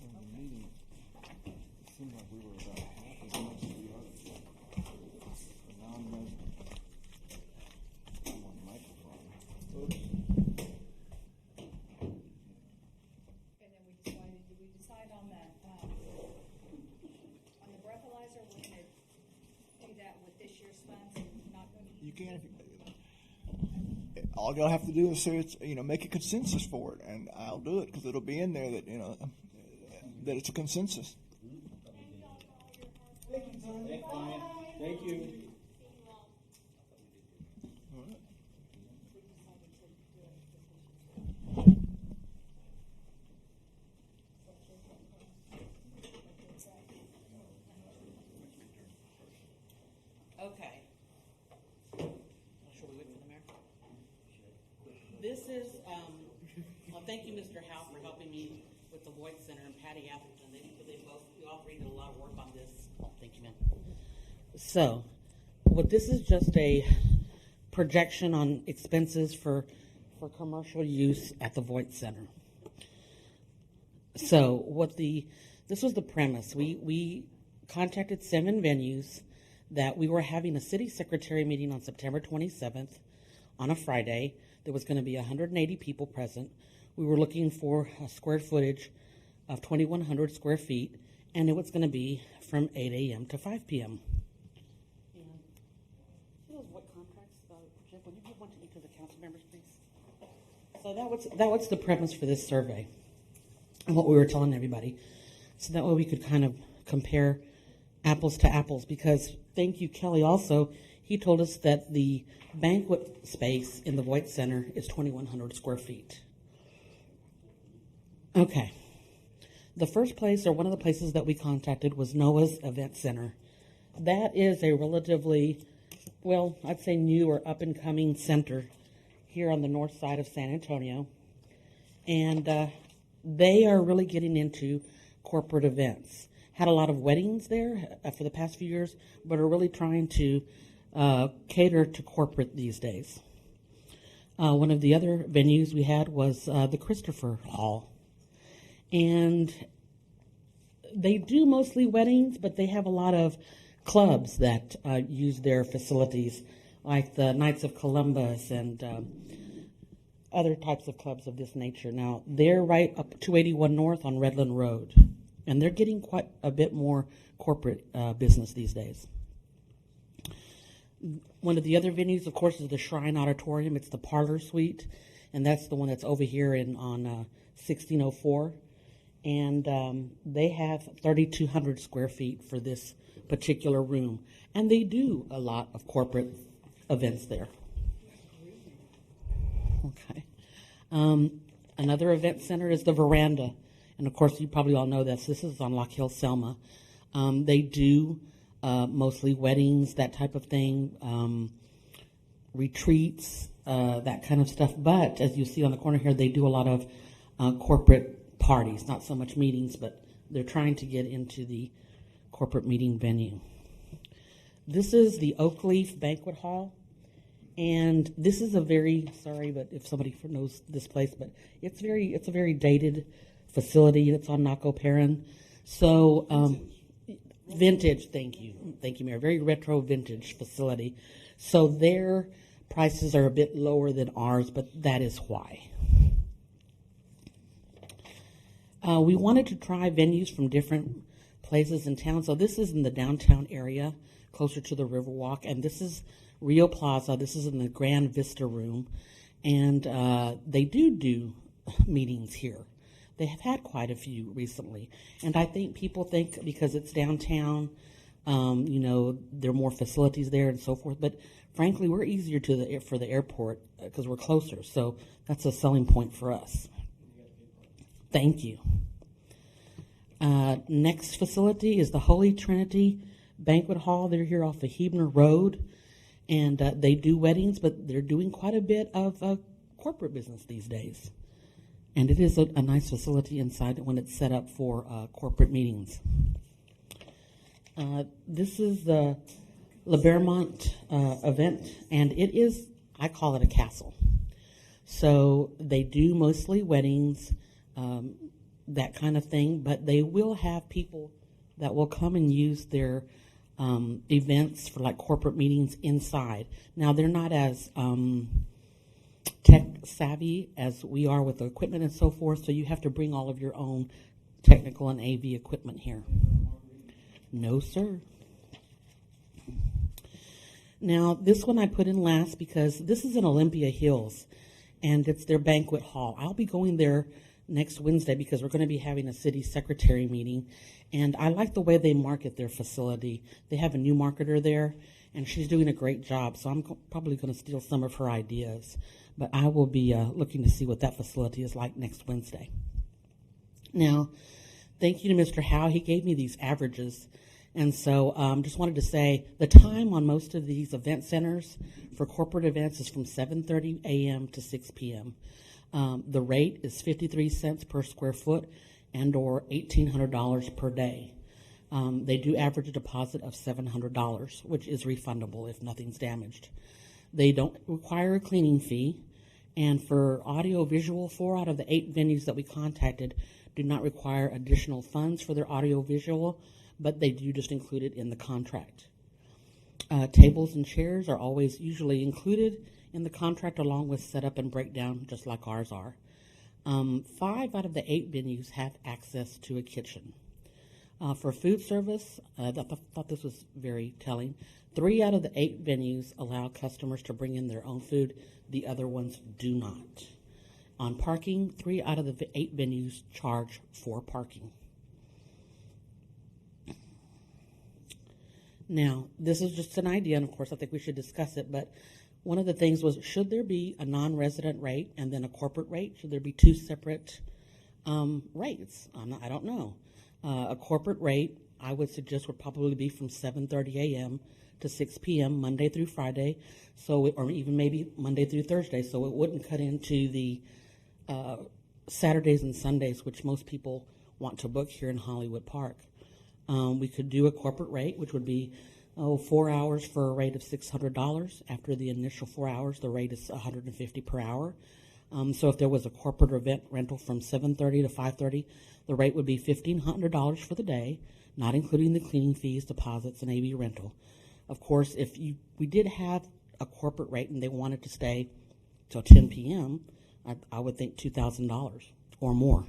In the meeting, it seemed like we were about half as much as we are. The non-resident. I'm on microphone. And then did we decide on that, on the breathalyzer, we're gonna do that with this year's funds and not gonna. you can if you, all you'll have to do is say it's, make a consensus for it, and I'll do it because it'll be in there that that it's a consensus. Thank you. Okay. Should we wait for the mayor? This is, well, thank you, Mr. Howe, for helping me with the Voight Center, and Patty Appleton. We all three did a lot of work on this. Oh, thank you, ma'am. So, this is just a projection on expenses for commercial use at the Voight Center. So, this was the premise. We contacted 7 venues that we were having a city secretary meeting on September 27th on a Friday. There was going to be 180 people present. We were looking for a square footage of 2,100 square feet, and it was going to be from 8 a.m. to 5 p.m. What contracts, Jeff, when you give one to each of the council members, please? So that was the premise for this survey, and what we were telling everybody. So that way we could kind of compare apples to apples, because thank you, Kelly, also, he told us that the banquet space in the Voight Center is 2,100 square feet. Okay. The first place, or one of the places that we contacted, was Noah's Event Center. That is a relatively, well, I'd say new or up-and-coming center here on the north side of San Antonio. And they are really getting into corporate events. Had a lot of weddings there for the past few years, but are really trying to cater to corporate these days. One of the other venues we had was the Christopher Hall. And they do mostly weddings, but they have a lot of clubs that use their facilities, like the Knights of Columbus and other types of clubs of this nature. Now, they're right up 281 North on Redland Road, and they're getting quite a bit more corporate business these days. One of the other venues, of course, is the Shrine Auditorium. It's the Parlor Suite, and that's the one that's over here on 1604. And they have 3,200 square feet for this particular room, and they do a lot of corporate events there. Okay. Another event center is the Veranda, and of course, you probably all know this. This is on Lock Hill, Selma. They do mostly weddings, that type of thing, retreats, that kind of stuff. But as you see on the corner here, they do a lot of corporate parties, not so much meetings, but they're trying to get into the corporate meeting venue. This is the Oak Leaf Banquet Hall. And this is a very, sorry, but if somebody knows this place, but it's a very dated facility. It's on Naco Perrin. So, vintage, thank you, Mayor. Very retro vintage facility. So their prices are a bit lower than ours, but that is why. We wanted to try venues from different places in town. So this is in the downtown area, closer to the Riverwalk, and this is Rio Plaza. This is in the Grand Vista Room, and they do meetings here. They have had quite a few recently, and I think people think because it's downtown, there are more facilities there and so forth. But frankly, we're easier for the airport because we're closer, so that's a selling point for us. Thank you. Next facility is the Holy Trinity Banquet Hall. They're here off of Hebner Road. And they do weddings, but they're doing quite a bit of corporate business these days. And it is a nice facility inside when it's set up for corporate meetings. This is the Le Bermont event, and it is, I call it a castle. So they do mostly weddings, that kind of thing, but they will have people that will come and use their events for like corporate meetings inside. Now they're not as tech savvy as we are with the equipment and so forth, so you have to bring all of your own technical and AV equipment here. No, sir. Now this one I put in last because this is in Olympia Hills, and it's their banquet hall. I'll be going there next Wednesday because we're going to be having a city secretary meeting. And I like the way they market their facility. They have a new marketer there, and she's doing a great job. So I'm probably going to steal some of her ideas. But I will be looking to see what that facility is like next Wednesday. Now, thank you to Mr. Howe. He gave me these averages. And so just wanted to say the time on most of these event centers for corporate events is from 7:30 a.m. to 6 p.m. The rate is 53 cents per square foot and or $1,800 per day. They do average a deposit of $700, which is refundable if nothing's damaged. They don't require a cleaning fee, and for audio-visual, 4 out of the 8 venues that we contacted do not require additional funds for their audio-visual, but they do just include it in the contract. Tables and chairs are always usually included in the contract along with setup and breakdown, just like ours are. 5 out of the 8 venues have access to a kitchen. For food service, I thought this was very telling. 3 out of the 8 venues allow customers to bring in their own food. The other ones do not. On parking, 3 out of the 8 venues charge for parking. Now, this is just an idea, and of course I think we should discuss it, but one of the things was, should there be a non-resident rate and then a corporate rate? Should there be 2 separate rates? I don't know. A corporate rate, I would suggest, would probably be from 7:30 a.m. to 6 p.m. Monday through Friday, or even maybe Monday through Thursday, so it wouldn't cut into the Saturdays and Sundays, which most people want to book here in Hollywood Park. We could do a corporate rate, which would be 4 hours for a rate of $600. After the initial 4 hours, the rate is $150 per hour. So if there was a corporate event rental from 7:30 to 5:30, the rate would be $1,500 for the day, not including the cleaning fees, deposits, and AV rental. Of course, if we did have a corporate rate and they wanted to stay till 10 p.m., I would think $2,000 or more.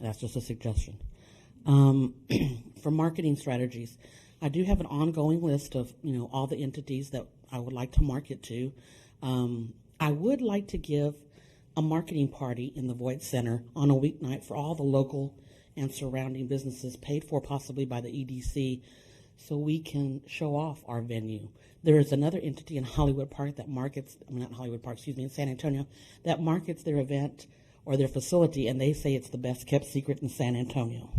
That's just a suggestion. For marketing strategies, I do have an ongoing list of all the entities that I would like to market to. I would like to give a marketing party in the Voight Center on a weeknight for all the local and surrounding businesses, paid for possibly by the EDC, so we can show off our venue. There is another entity in Hollywood Park that markets, not Hollywood Park, in San Antonio, that markets their event or their facility, and they say it's the best kept secret in San Antonio.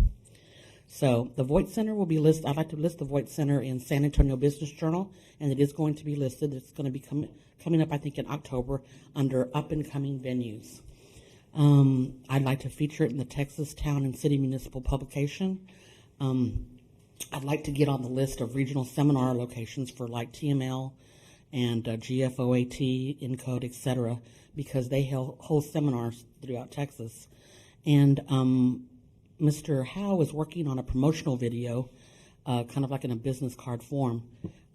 So the Voight Center will be listed. I'd like to list the Voight Center in San Antonio Business Journal, and it is going to be listed. It's going to be coming up, I think, in October under up-and-coming venues. I'd like to feature it in the Texas Town and City Municipal Publication. I'd like to get on the list of regional seminar locations for like TML and GFOAT, Encode, etc., because they hold seminars throughout Texas. And Mr. Howe is working on a promotional video, kind of like in a business card form,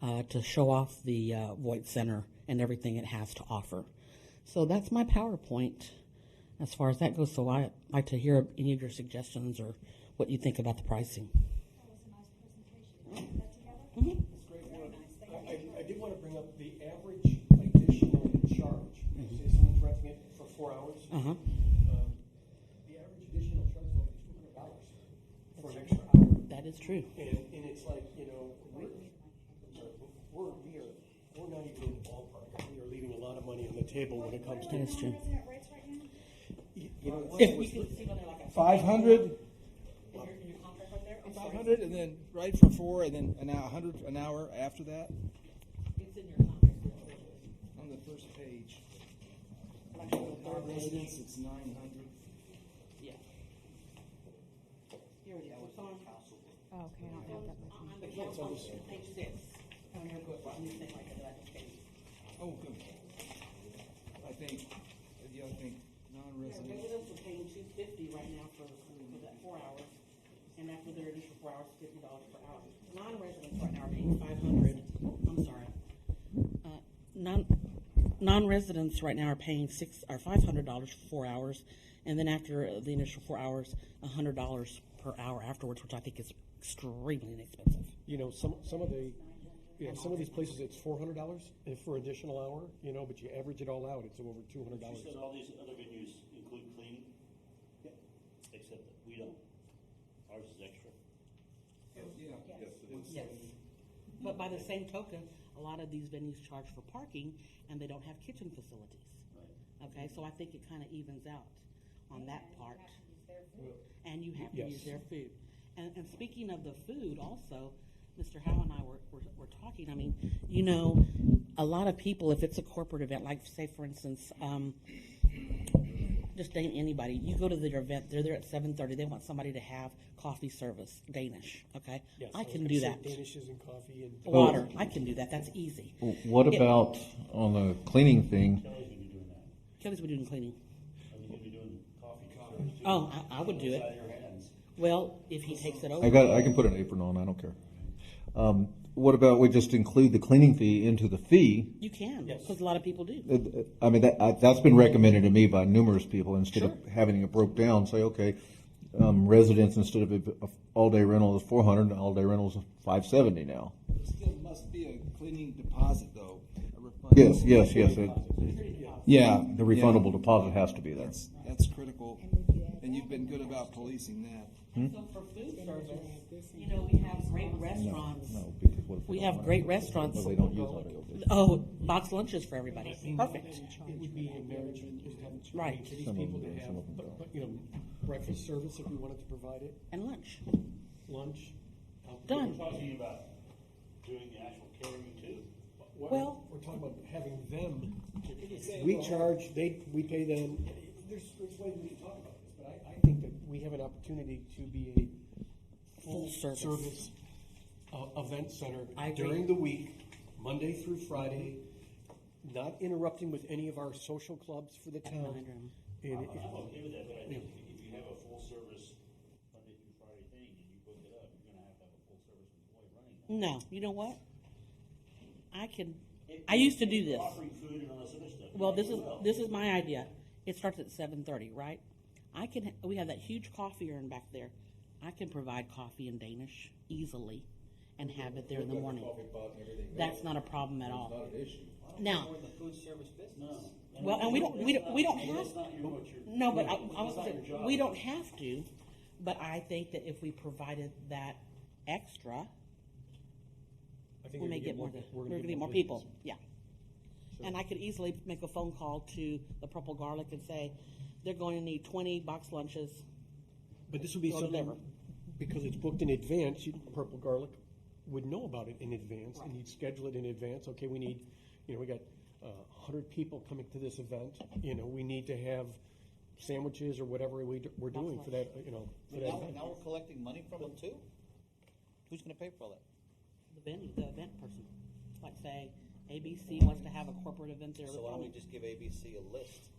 to show off the Voight Center and everything it has to offer. So that's my PowerPoint as far as that goes. So I'd like to hear any of your suggestions or what you think about the pricing. I did want to bring up the average additional charge. Say someone's renting it for 4 hours. The average additional charge is over $200 for an extra hour. That is true. And it's like, we're not even in the ballpark. We are leaving a lot of money on the table when it comes to. That is true. If we could see 500. 500, and then right for 4, and then 100 an hour after that. It's in your contract. On the first page. Our residence, it's 900. Yeah. Here it is. It's on. Oh, okay, I don't have that much. On the council, page 6. I'm going to go for anything like that. Oh, good. I think non-resident. Residents are paying $250 right now for that 4 hours, and after their initial 4 hours, $50 per hour. Non-residents right now are paying $500. I'm sorry. Non-residents right now are paying $500 for 4 hours, and then after the initial 4 hours, $100 per hour afterwards, which I think is extremely inexpensive. Some of these places it's $400 for additional hour, but you average it all out, it's over $200. You said all these other venues include cleaning? Yep. Except that we don't. Ours is extra. Yes. But by the same token, a lot of these venues charge for parking, and they don't have kitchen facilities. Right. Okay, so I think it kind of evens out on that part. And you have to use their food. And speaking of the food, also, Mr. Howe and I were talking. I mean, a lot of people, if it's a corporate event, like say for instance, just name anybody. You go to their event, they're there at 7:30. They want somebody to have coffee service, Danish. Okay, Yes, I can do that. Danishes and coffee and Water, I can do that. That's easy. What about on the cleaning thing? Kelly's gonna be doing that. Kelly's been doing cleaning. Are you gonna be doing coffee? Oh, I would do it. Out of your hands. Well, if he takes it over. I can put an apron on. I don't care. What about we just include the cleaning fee into the fee? You can, because a lot of people do. I mean, that's been recommended to me by numerous people. Instead of having it broke down, say, okay, residents instead of all-day rental is $400, all-day rental is $570 now. There still must be a cleaning deposit, though. Yes. Yeah. The refundable deposit has to be there. That's critical, and you've been good about policing that. So for food service, we have great restaurants. No, because what if We they have don't great want it? restaurants. No, they don't use all day. Oh, box lunches for everybody. Perfect. it would be a management, Right. to these Some of people them to do, some of them have, don't. breakfast service if we wanted to provide it, And lunch. lunch. Done. We're talking about doing the actual catering too. Well- We're talking about having them, we charge, we pay them, there's ways we can talk about this, but I think that we have an opportunity to be a full Service. service event center I agree. during the week, Monday through Friday, not interrupting with any of our social clubs for the town. And I'm okay with that, but I think if you have a full service Monday through Friday thing and you book it up, you're gonna have to have a full service employee running that. No, you know what? I used to do this. Offering food and all this other stuff. Well, this is my idea. It starts at 7:30, right? We have that huge coffee urn back there. I can provide coffee in Danish easily and have it there in the morning. That's not a problem at all. Not an issue. Now, We're in the food service business. well, and we don't have. That's not what you're. No, but I That's was not saying, your job. we don't have to, but I think that if we provided that extra, I think we may get more, we're gonna get more people, business. yeah. And I could easily make a phone call to the Purple Garlic and say, they're going to need 20 box lunches. But this would be Or something, deliver. because it's booked in advance, Purple Garlic would know about it in advance, and you'd schedule it in advance. Okay, we need, we got 100 people coming to this event. We need to have sandwiches or whatever we're doing for that, for that event. Now we're collecting money from them too? Who's gonna pay for all that? The event person. Like say, ABC wants to have a corporate event there. So why don't we just give ABC a list?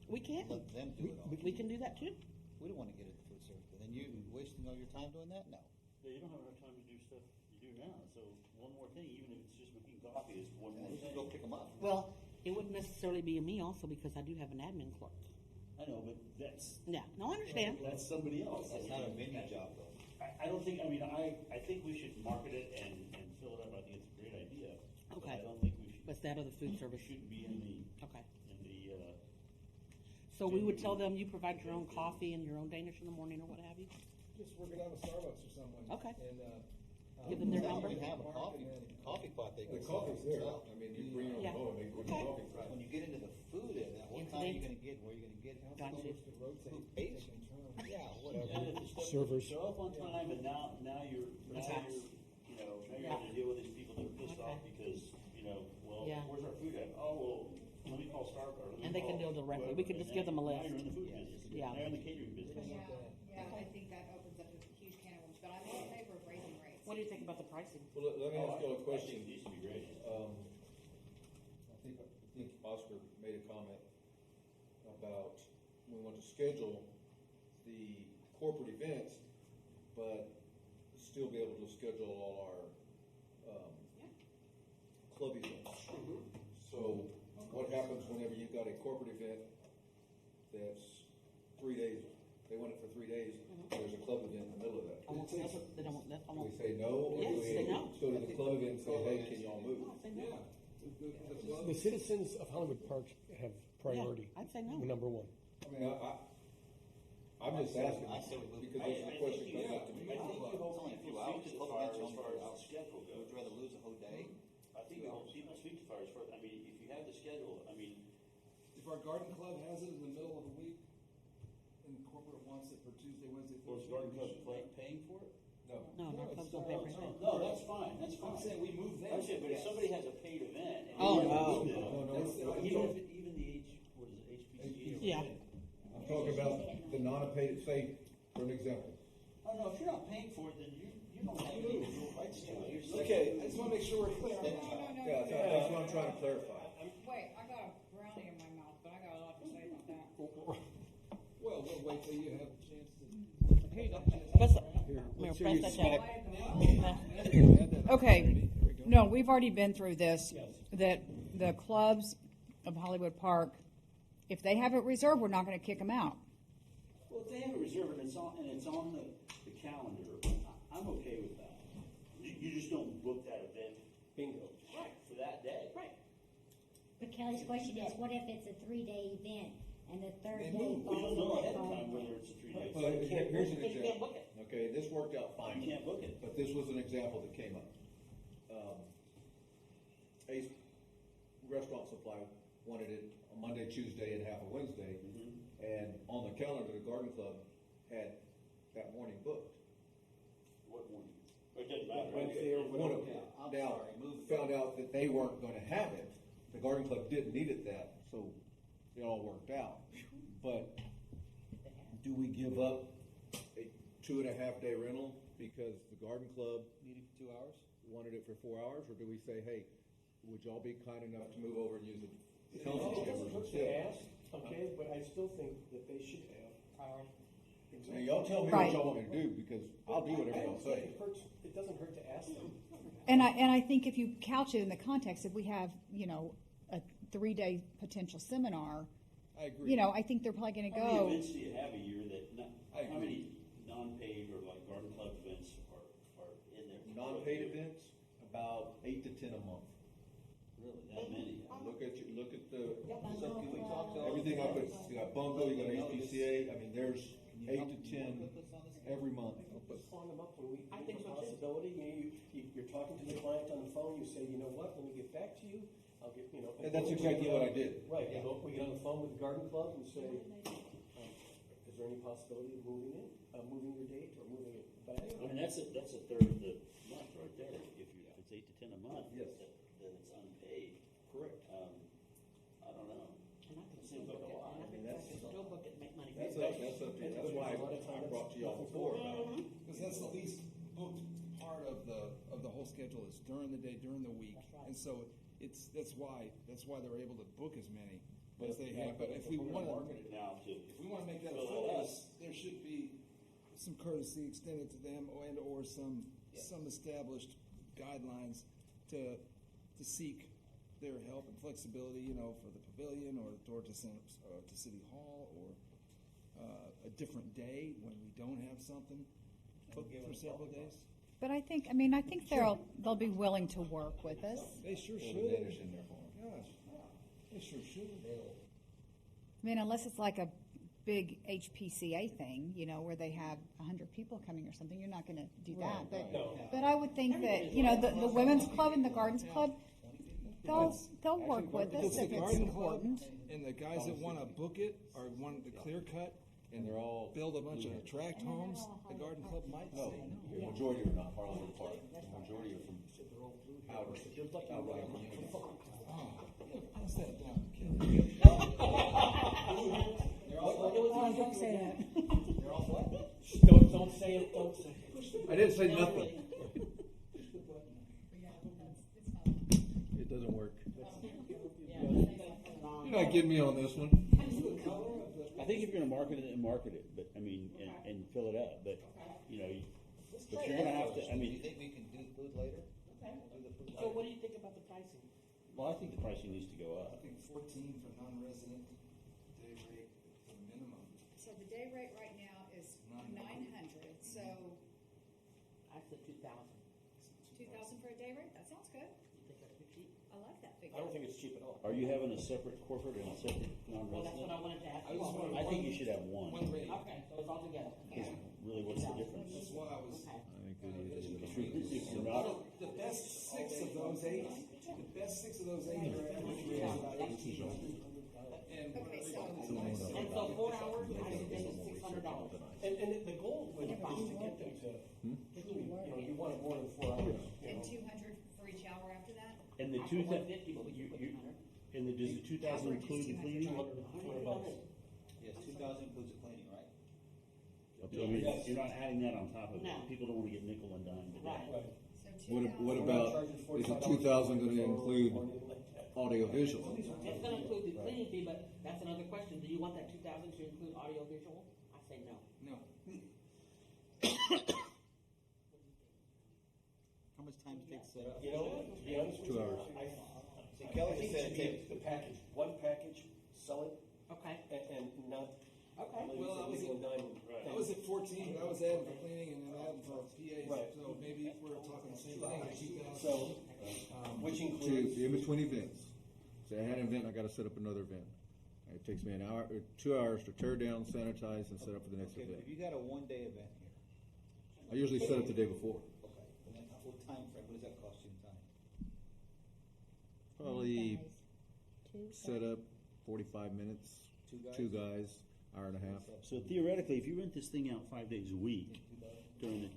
We can. Let them do it all. We can do that too. We don't wanna get into food service, but then you wasting all your time doing that? No. Yeah, you don't have enough time to do stuff you do now, so one more thing, even if it's just making coffee, is one more You thing. can go pick them up. Well, it wouldn't necessarily be me also because I do have an admin clerk. I know, but that's, Yeah, no, I understand. that's somebody else. That's not a menu job though. I don't think, I think we should market it and fill it up. I think it's a great idea. But Okay. I don't think we should. But that or the food service. Shouldn't be in the, Okay. in the, So we would tell them you provide your own coffee and your own Danish in the morning or what have you? Just work it out with Starbucks or someone. Okay. And, Give them their Now number. you have a coffee pot they The can coffee's sell. there. I mean, you bring your Yeah. own, they put the Okay. coffee. Right, when you get into the food, what Into time are you the- gonna get, where are you gonna get? Gotcha. Who pays? Yeah, whatever. and if the stuff Servers. show up on time, and now you're having to deal with these people that are pissed off because, well, Yeah. where's our food at? Oh, well, let me call Starbucks. And they can deal directly. We can just give them a list. Now you're in the food business. Yeah. Now you're in the catering business. Yeah, I think that opens up a huge can of worms, but I'm in favor of raising rates. What do you think about the pricing? Well, let me ask you a I question. think these would be great. I think Oscar made a comment about we want to schedule the corporate events, but still be able to schedule all our club events. So what happens whenever you've got a corporate event that's 3 days, they want it for 3 days, there's a club event in the middle of that? I won't, that's what, they don't, that, I Do we won't. say no, or Yes, do we say no. go to the club event and say, hey, can y'all move? Say no. The citizens of Hollywood Park have priority. Yeah, I'd say no. Number one. I mean, I'm just asking, I say we move. because there's a question coming up to me. I think you hold Only a few people's hours. feet to the Club fire events as only far a few as the hours. schedule Would goes. you rather lose a whole day? I think you hold people's feet to fire as far, if you have the schedule, If our garden club has it in the middle of the week, and corporate wants it for Tuesday, Wednesday, well, is Thursday. Garden we Club should- paying for it? No. No, our clubs don't pay for anything. No, that's fine, that's fine. I'm saying we move them. I'm saying, but if somebody has a paid event. And Oh, you no. move them, No, Even the what is it, HPC? or Yeah. whatever. I'm talking about the non-paid, say, for an example. Oh, no, if you're not paying for it, then you don't have any legal rights to it. You're saying- Okay, I just wanna make sure we're clear on that. Yeah, that's what I'm trying to clarify. Wait, I got a brownie in my mouth, but I got a lot to say about that. Well, we'll wait till you have a chance to. Here you go. Press that. Mayor, let's press see that you down. Okay, no, we've already been through this, that the clubs of Hollywood Park, if they have it reserved, we're not gonna kick them out. Well, if they have a reserve and it's on the calendar, I'm okay with that. You just don't book that event. Bingo. For that day. Right. But Kelly's question is, what if it's a 3-day event and the third day We falls don't know on ahead of the time whether it's a 3 day. Well, here's an But you can't book example. Okay, this worked out You fine, can't book it. but this was an example that came up. Ace Restaurant Supply wanted it on Monday, Tuesday, and half a Wednesday. And on the calendar, the Garden Club had that morning booked. What morning? It doesn't matter. Wednesday or whatever. I'm Now, sorry, move. found out that they weren't gonna have it. The Garden Club didn't need it that, so it all worked out. But do we give up a 2.5 day rental because the garden club Need it for 2 hours? wanted it for 4 hours, or do we say, hey, would y'all be kind enough to move over and use the It council doesn't chambers hurt to instead? ask, okay, but I still think that they should have priority. Now, y'all tell me Right. what y'all want me to do, because I'll do whatever y'all say. It doesn't hurt to ask them. And I think if you couch it in the context, if we have, you know, a 3-day potential seminar, I agree. you know, I think they're probably gonna How many go. events do you have a year that, I how agree. many non-paid or like garden club events are in there? Non-paid events, about 8 to 10 a month. Really, that many? Look at the, So can we talk to all everything the up at, you got Bunko, you got HPCA, I mean, there's Can you 8 help- to can you 10 help us on this? every month. Sign them up when we, I think a so, too. possibility, you're talking to the client on the phone, you say, you know what, let me get back to you, I'll get, you know. And that's exactly what I did. Right, we get on the phone with the garden club and say, is there any possibility of moving it, moving your date or moving it back? I mean, that's a third of the month right there. If it's 8 to 10 a month, Yes. then it's unpaid. Correct. I don't know. And I can Seems still like book a it, lot. and I I mean, think I that's- can still book it and make money. That's up to you, that's why I brought to y'all before about it. Because that's the least booked part of the whole schedule is during the day, during the week. And so that's why they're able to book as many as they have. But if we we're want gonna to, market it Now, if we want to make that a Fill it up. focus, there should be some courtesy extended to them or some established guidelines to seek their help and flexibility, you know, for the pavilion or to City Hall or a different day when we don't have something booked for several days. But I think they'll be willing to work with us. They sure Well, should. the vendors in there for 'em. Gosh, they sure should. I mean, unless it's like a big HPCA thing, you know, where they have 100 people coming or something, you're not gonna do that. But I would think that, you know, the women's club and the gardens club, they'll work with If us it's the if it's garden club important. and the guys that want to book it or want the clear cut and They're all build a bunch of tract homes, the garden club might No, say no. the majority are not Harlem Park. The majority are from outer communities. How's that down? Don't say that. Don't say it, don't say it. I didn't say nothing. It doesn't work. You're not getting me on this one. I think if you're gonna market it, but, I mean, and fill it up, but, you know, but you're gonna have to, I Do you mean, think we can do food later? Okay. We'll do the food So later. what do you think about the pricing? well, I think the pricing needs to go I up. think 14 for non-resident day rate is the minimum. So the day rate right now is 900, so I said 2,000. 2,000 for a day rate, that sounds good. You think that's too cheap? I like that figure. I don't think it's cheap at all. Are you having a separate corporate and a separate Well, that's what I non-resident? wanted to ask I you. just wanted I think you should have one one. rate. Okay, so it's all together. Really, what's the difference? That's why I was. Okay. I think that is. The truth is, if you're not, The best six of those eight are averaging about 1,800. And Okay, so And so 4 hours, I should think it's $600. And the goal was to get them to, you know, you wanted more than 4 hours. you and know. 200 for each hour after that? and the I two, said 150, but we you, could put you, 200. and does the 2,000 include the cleaning? Yes, 2,000 includes the cleaning, right? I mean, you're not adding that on top of it. No. People don't wanna get nickel and dime today. Right. So What 2,000. about, is the 2,000 gonna include audio visual? It's gonna include the cleaning fee, but that's another question. Do you want that 2,000 to include audio visual? I say no. No. How much time does it take to set up? You know, to be honest with 2 you, hours. See, I Kelly think said it it should takes. be the package, one package, sell it, Okay. and not. Okay. Well, I was nickel and dime. I was at 14, but I was adding for cleaning and then adding for PAs. Right. So maybe we're talking the same thing, 2,000. So, which To, includes. in between events. Say I had an event, I gotta set up another event. It takes me an hour, or 2 hours to tear down, sanitize, and set up for the next Okay, but event. if you got a one-day event here, I usually set up the day before. okay, and then what time frame, what does that cost you in time? Probably Two set up 45 minutes, Two guys? 2 guys, hour and a half. So theoretically, if you rent this thing out 5 days a week, during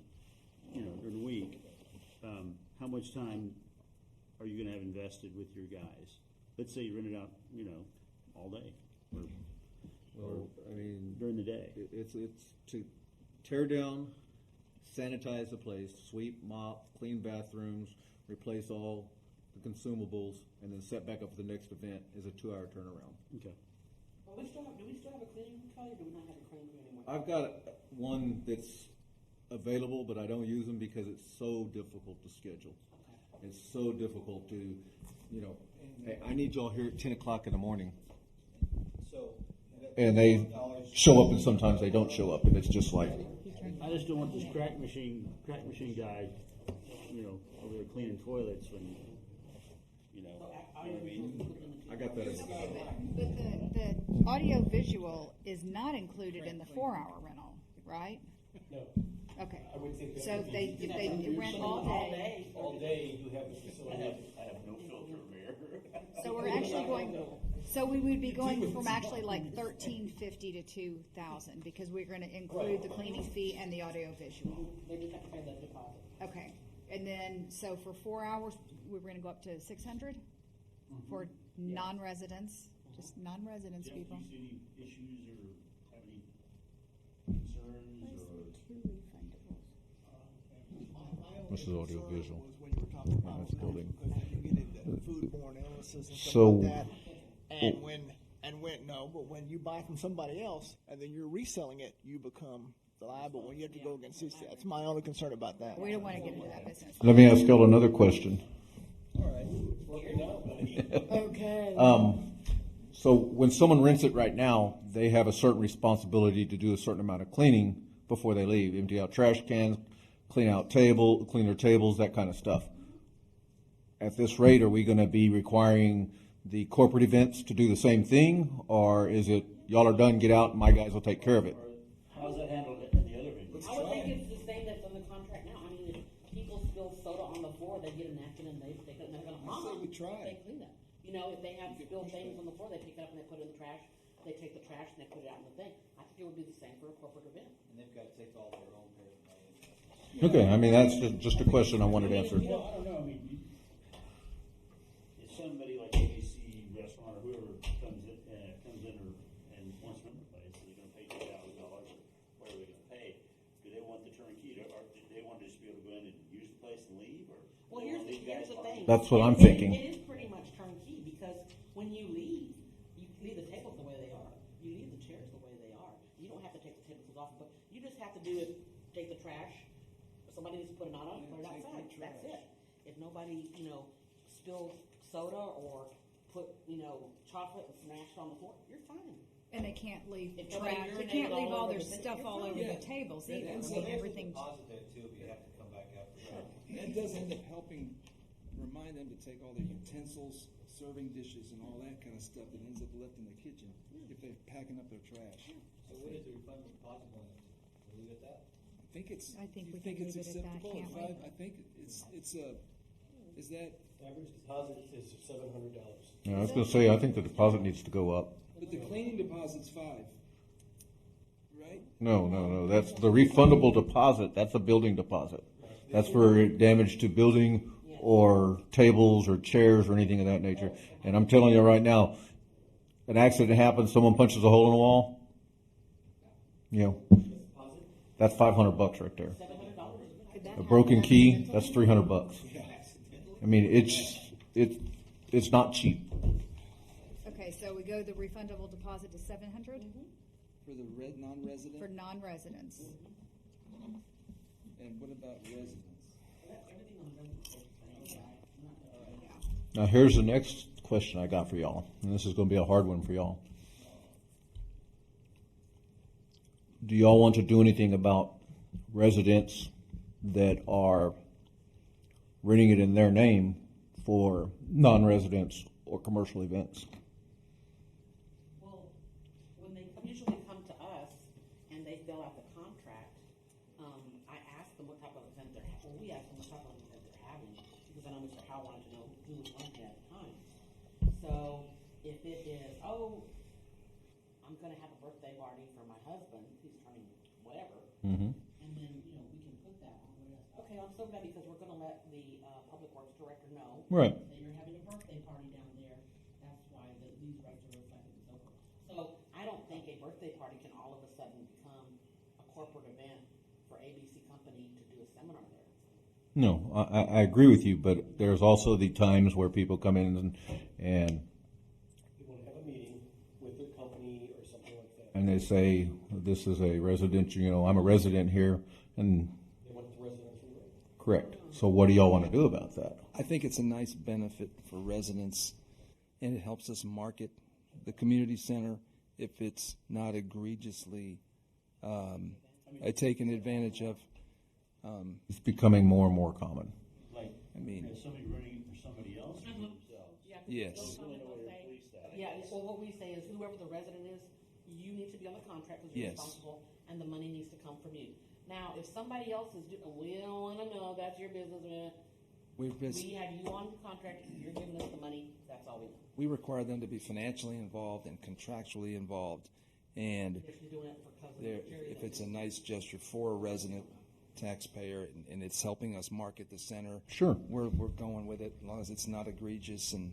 the week, how much time are you gonna have invested with your guys? Let's say you rent it out, all day, or Well, I mean, during the day. it's to tear down, sanitize the place, sweep, mop, clean bathrooms, replace all the consumables, and then set back up for the next event is a 2-hour turnaround. Okay. Well, do we still have a cleaning crew, or do we not have a cleaning crew anymore? I've got one that's available, but I don't use them because it's so difficult to schedule. It's so difficult to, hey, I need y'all here at 10 o'clock in the morning. So. And they show up, and sometimes they don't show up, and it's just like, I just don't want this crack machine guy, over there cleaning toilets when, I got that. But the audio visual is not included in the 4-hour rental, right? No. Okay. I would think that So would be- they rent all day. All day, you have the facility. I have no filter there. So we're actually so we would be going from actually like $1,350 to $2,000 because we're going to include the cleaning fee and the audio visual. They just have to pay the deposit. Okay. And then, so for 4 hours, we're going to go up to 600 for non-residents, just non-residents people. Do you see any issues or have any concerns or? This is audio visual. Was when you were talking about That's building. because you get into foodborne illnesses and stuff So- like that. And when you buy from somebody else and then you're reselling it, you become liable when you have to go against CC. That's my only concern about that. We don't want to get into that business. Let me ask y'all another question. Okay. So when someone rents it right now, they have a certain responsibility to do a certain amount of cleaning before they leave. Empty out trash cans, clean their tables, that kind of stuff. At this rate, are we going to be requiring the corporate events to do the same thing, or is it y'all are done, get out, and my guys will take care of it? How's that handled in the other venues? I would think it's the same that's on the contract now. I mean, if people spill soda on the floor, they get a napkin and they take it and they're gonna, say we try. they clean it. If they have spilled things on the floor, they pick it up and they put it in the trash. They take the trash and they put it out in the thing. I think it would be the same for a corporate event. And they've got to take all their own paraphernalia. Okay, I mean, that's just a question I wanted answered. Well, I don't know, if somebody like ABC restaurant or whoever comes in and wants to rent the place, they're gonna pay $2,000 or whatever they're gonna pay. Do they want the turnkey, or do they want to just be able to go in and use the place and leave, or? Well, here's the thing. That's what I'm It- thinking. It is pretty much turnkey because when you leave the tables the way they are. You leave the chairs the way they are. You don't have to take the tables off, but you just have to do it, take the trash. If somebody needs to put it on, put it outside. That's it. If nobody, spills soda or put, chocolate and smashed on the floor, you're fine. And they can't leave If nobody trash, they urinated can't leave all all their over the thing, stuff you're all fine. over Yeah. the tables That either. I ends mean, up- everything's. Deposit that too, but you have to come back after that. That does end up helping remind them to take all their utensils, serving dishes, and all that kind of stuff that ends up left in the kitchen if they're packing up their trash. So what is the refundable deposit going to leave it at that? I think You we think can it's leave it at that, acceptable? can't we? I think is that, Average deposit is $700. Yeah, I was going to say, I think the deposit needs to go up. but the cleaning deposit's $5, right? No. That's the refundable deposit. That's a building deposit. That's for damage to building or tables or chairs or anything of that nature. And I'm telling you right now, an accident happens, someone punches a hole in the wall, that's $500 right there. Could that A happen broken every key, single that's time? $300. I mean, it's not cheap. Okay, so we go the refundable deposit to 700 For the non-resident? for non-residents. And what about residents? Now, here's the next question I got for y'all, and this is going to be a hard one for y'all. Do y'all want to do anything about residents that are renting it in their name for non-residents or commercial events? Well, when they usually come to us and they fill out the contract, I ask them what type of event they're having. Well, we ask them what type of event they're having because I know Mr. Howe wanted to know who was running at the time. So if it is, I'm going to have a birthday party for my husband, he's turning whatever, Mm-hmm. and then, we can put that on there. Okay, I'm so glad because we're going to let the Public Works Director know. Right. That you're having a birthday party down there. That's why these rates are reflected and so forth. So I don't think a birthday party can all of a sudden become a corporate event seminar there. No, I agree with you, but there's also the times where people come in and You want to have a meeting with their company or something like that. and they say, this is a residential, I'm a resident here, and They want the residential rate. correct. So what do y'all want to do about that? I think it's a nice benefit for residents, and it helps us market the community center if it's not egregiously taken advantage of. It's becoming more and more common. Like, I mean, is somebody running it for somebody else or themselves? Yes. Those companies will say- Yeah, well, what we say is whoever the resident is, you need to be on the contract because you're Yes. responsible, and the money needs to come from you. Now, if somebody else is doing, we don't wanna know, that's your business, we we have you on contract, you're giving us the money, that's all we know. we require them to be financially involved and contractually involved, and If you're doing it for cousin there, Jerry, if it's a nice gesture for a resident taxpayer and it's helping us market the center. Sure. We're going with it as long as it's not egregious and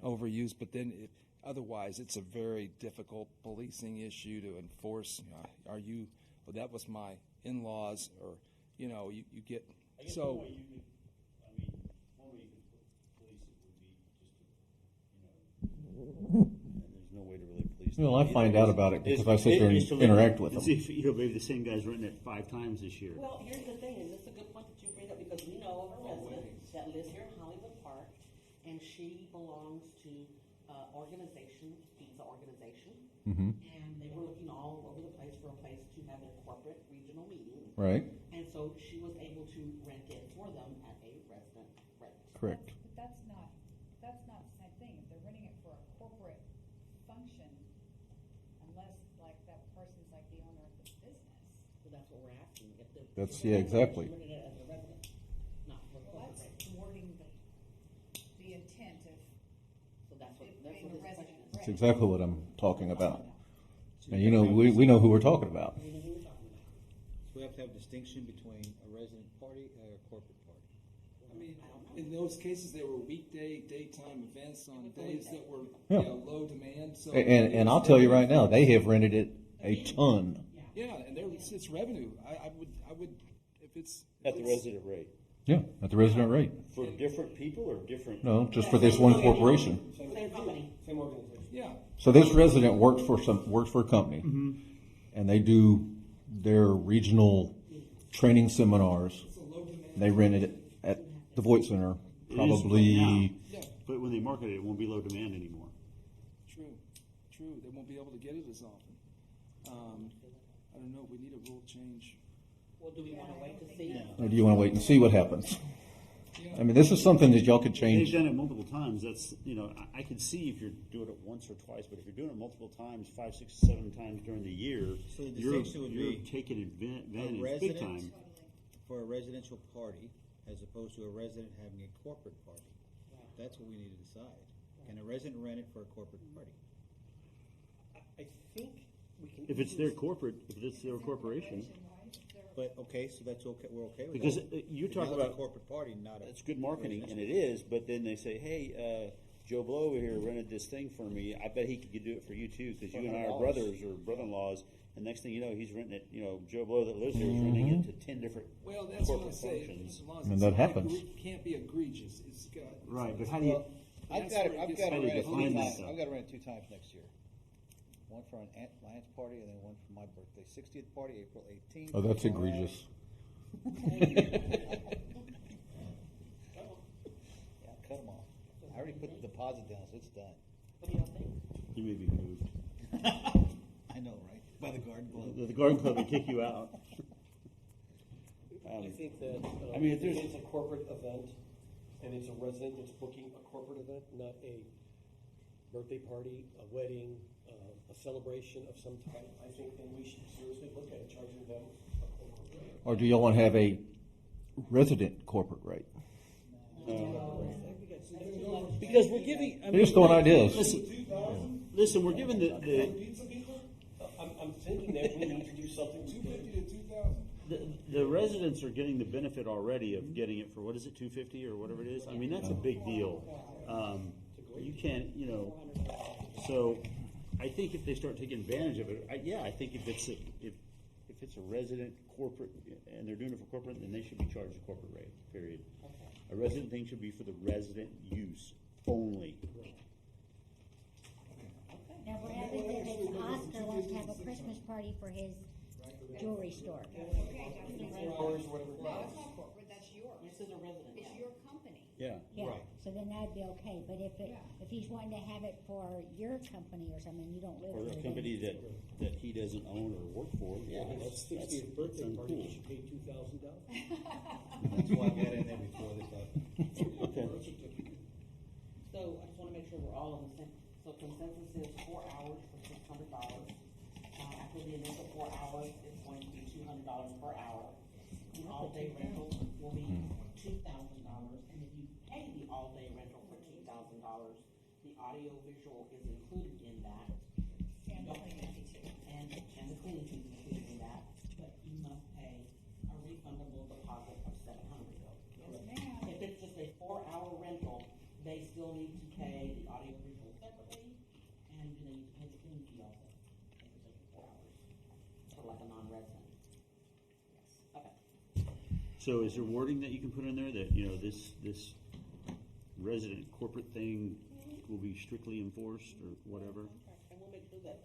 overused. But then otherwise, it's a very difficult policing issue to enforce. Are you? Well, that was my in-laws, or you get I guess so. one way you could, one way you could police it would be just to, and there's no way to really police it. Well, I find out about it because I sit there and Is to interact with and them. see if, maybe the same guy's renting it 5 times this year. Well, here's the thing, and it's a good point that you bring up, because we know of a resident that lives here in Hollywood Park, and she belongs to organization, pizza organization, Mm-hmm. and they were looking all over the place for a place to have their corporate regional meeting. Right. And so she was able to rent it for them at a resident rate. Correct. But that's not the same thing. If they're renting it for a corporate function, unless like that person's like the owner of the business. So that's what we're asking, if they're. That's- if they're yeah, exactly. renting it as a resident, not for Well, corporate that's rate. thwarting the intent of So that's what it this being a question resident is. That's exactly what I'm talking about. And we know who we're talking about. We know who we're talking about. So we have to have a distinction between a resident party and a corporate party. I mean, in those cases, there were weekday, daytime events on days that were Yeah. low demand. So And I'll tell you right now, they have rented it a ton. Yeah, and it's revenue. I would if it's At the resident rate. Yeah, at the resident rate. For different people or different? No, just for this one corporation. Same company. Same organization. yeah. So this resident works for a company, and they do their regional training seminars. They rented it at the Voight Center, It is probably. now. Yeah. But when they market it, it won't be low demand anymore. True. They won't be able to get it as often. I don't know. We need a rule change. Well, do we wanna wait to see? Or do you want to wait and see what happens? I mean, this is something that y'all could They've change. done it multiple times. That's, I could see if you're doing it once or twice, but if you're doing it multiple times, 5, 6, 7 times during the year, So the you're distinction would you're be taking A advantage big resident time. for a residential party as opposed to a resident having a corporate party. That's what we need to decide. Can a resident rent it for a corporate party? I think we can. If it's their corporate, if it's their corporation, But, okay, so that's okay, we're okay with that. because you talk Now it's a about corporate party, not a. it's good marketing, and it is. But then they say, "Hey, Joe Blow over here rented this thing for me. I bet he could do it for you too, because you and I are brothers or brother-in-laws." And next thing you know, he's renting it. Joe Blow that lives here is renting it to 10 different Well, that's what I corporate say. functions. As long as And it's that not happens. Can't be egregious. It's got. Right, but how do you? Well, I've That's got where it, it I've gets got to How do you rent it two define that, times, though? I've got to rent it 2 times next year. One for an Aunt Lions party and then one for my birthday. 60th party, April 18th. Oh, that's egregious. Yeah, cut them off. I already put the deposit down, so it's done. What do y'all think? You may be moved. I know, right? By the garden club. The garden club will kick you out. I think that, I mean, if if there's- it's a corporate event, and it's a resident that's booking a corporate event, not a birthday party, a wedding, a celebration of some type, I think then we should seriously look at charging them a corporate rate. Or do y'all want to have a resident corporate rate? Because we're giving. They're just throwing ideas. Listen, we're giving the I'm thinking that we need to do something to the residents are getting the benefit already of getting it for, what is it, $250 or whatever it is? I mean, that's a big deal. You can't, so I think if they start taking advantage of it, I think if it's a resident corporate, and they're doing it for corporate, then they should be charged a corporate rate, period. A resident thing should be for the resident use only. Now, what happens if Oscar wants to have a Christmas party for his jewelry store? Hours, whatever. No, it's not corporate, that's yours. This is a resident. It's your company. Yeah. Yeah, so then that'd be okay, but if he's wanting to have it for your company or something, you don't live Or here. a then- company that he doesn't own or work for, yeah, That's that's 60th birthday party, uncool. you should pay $2,000. That's why I got in there before this happened. Okay. So I just wanna make sure we're all on the same, so consensus is 4 hours for $600. After the initial 4 hours, it's going to be $200 per hour. The all-day rental will be $2,000, and if you pay the all-day rental for $2,000, the audio visual is included in that. And the cleaning fee too. And the cleaning fee is included in that, but you must pay a refundable deposit of $700. Yes, ma'am. If it's just a 4-hour rental, they still need to pay the audio visual separately, and they need to pay the cleaning fee also, if it's just 4 hours, sort of like a non-resident. Yes, okay. So is there wording that you can put in there that, you know, this resident corporate thing will be strictly enforced or whatever? And we'll make sure that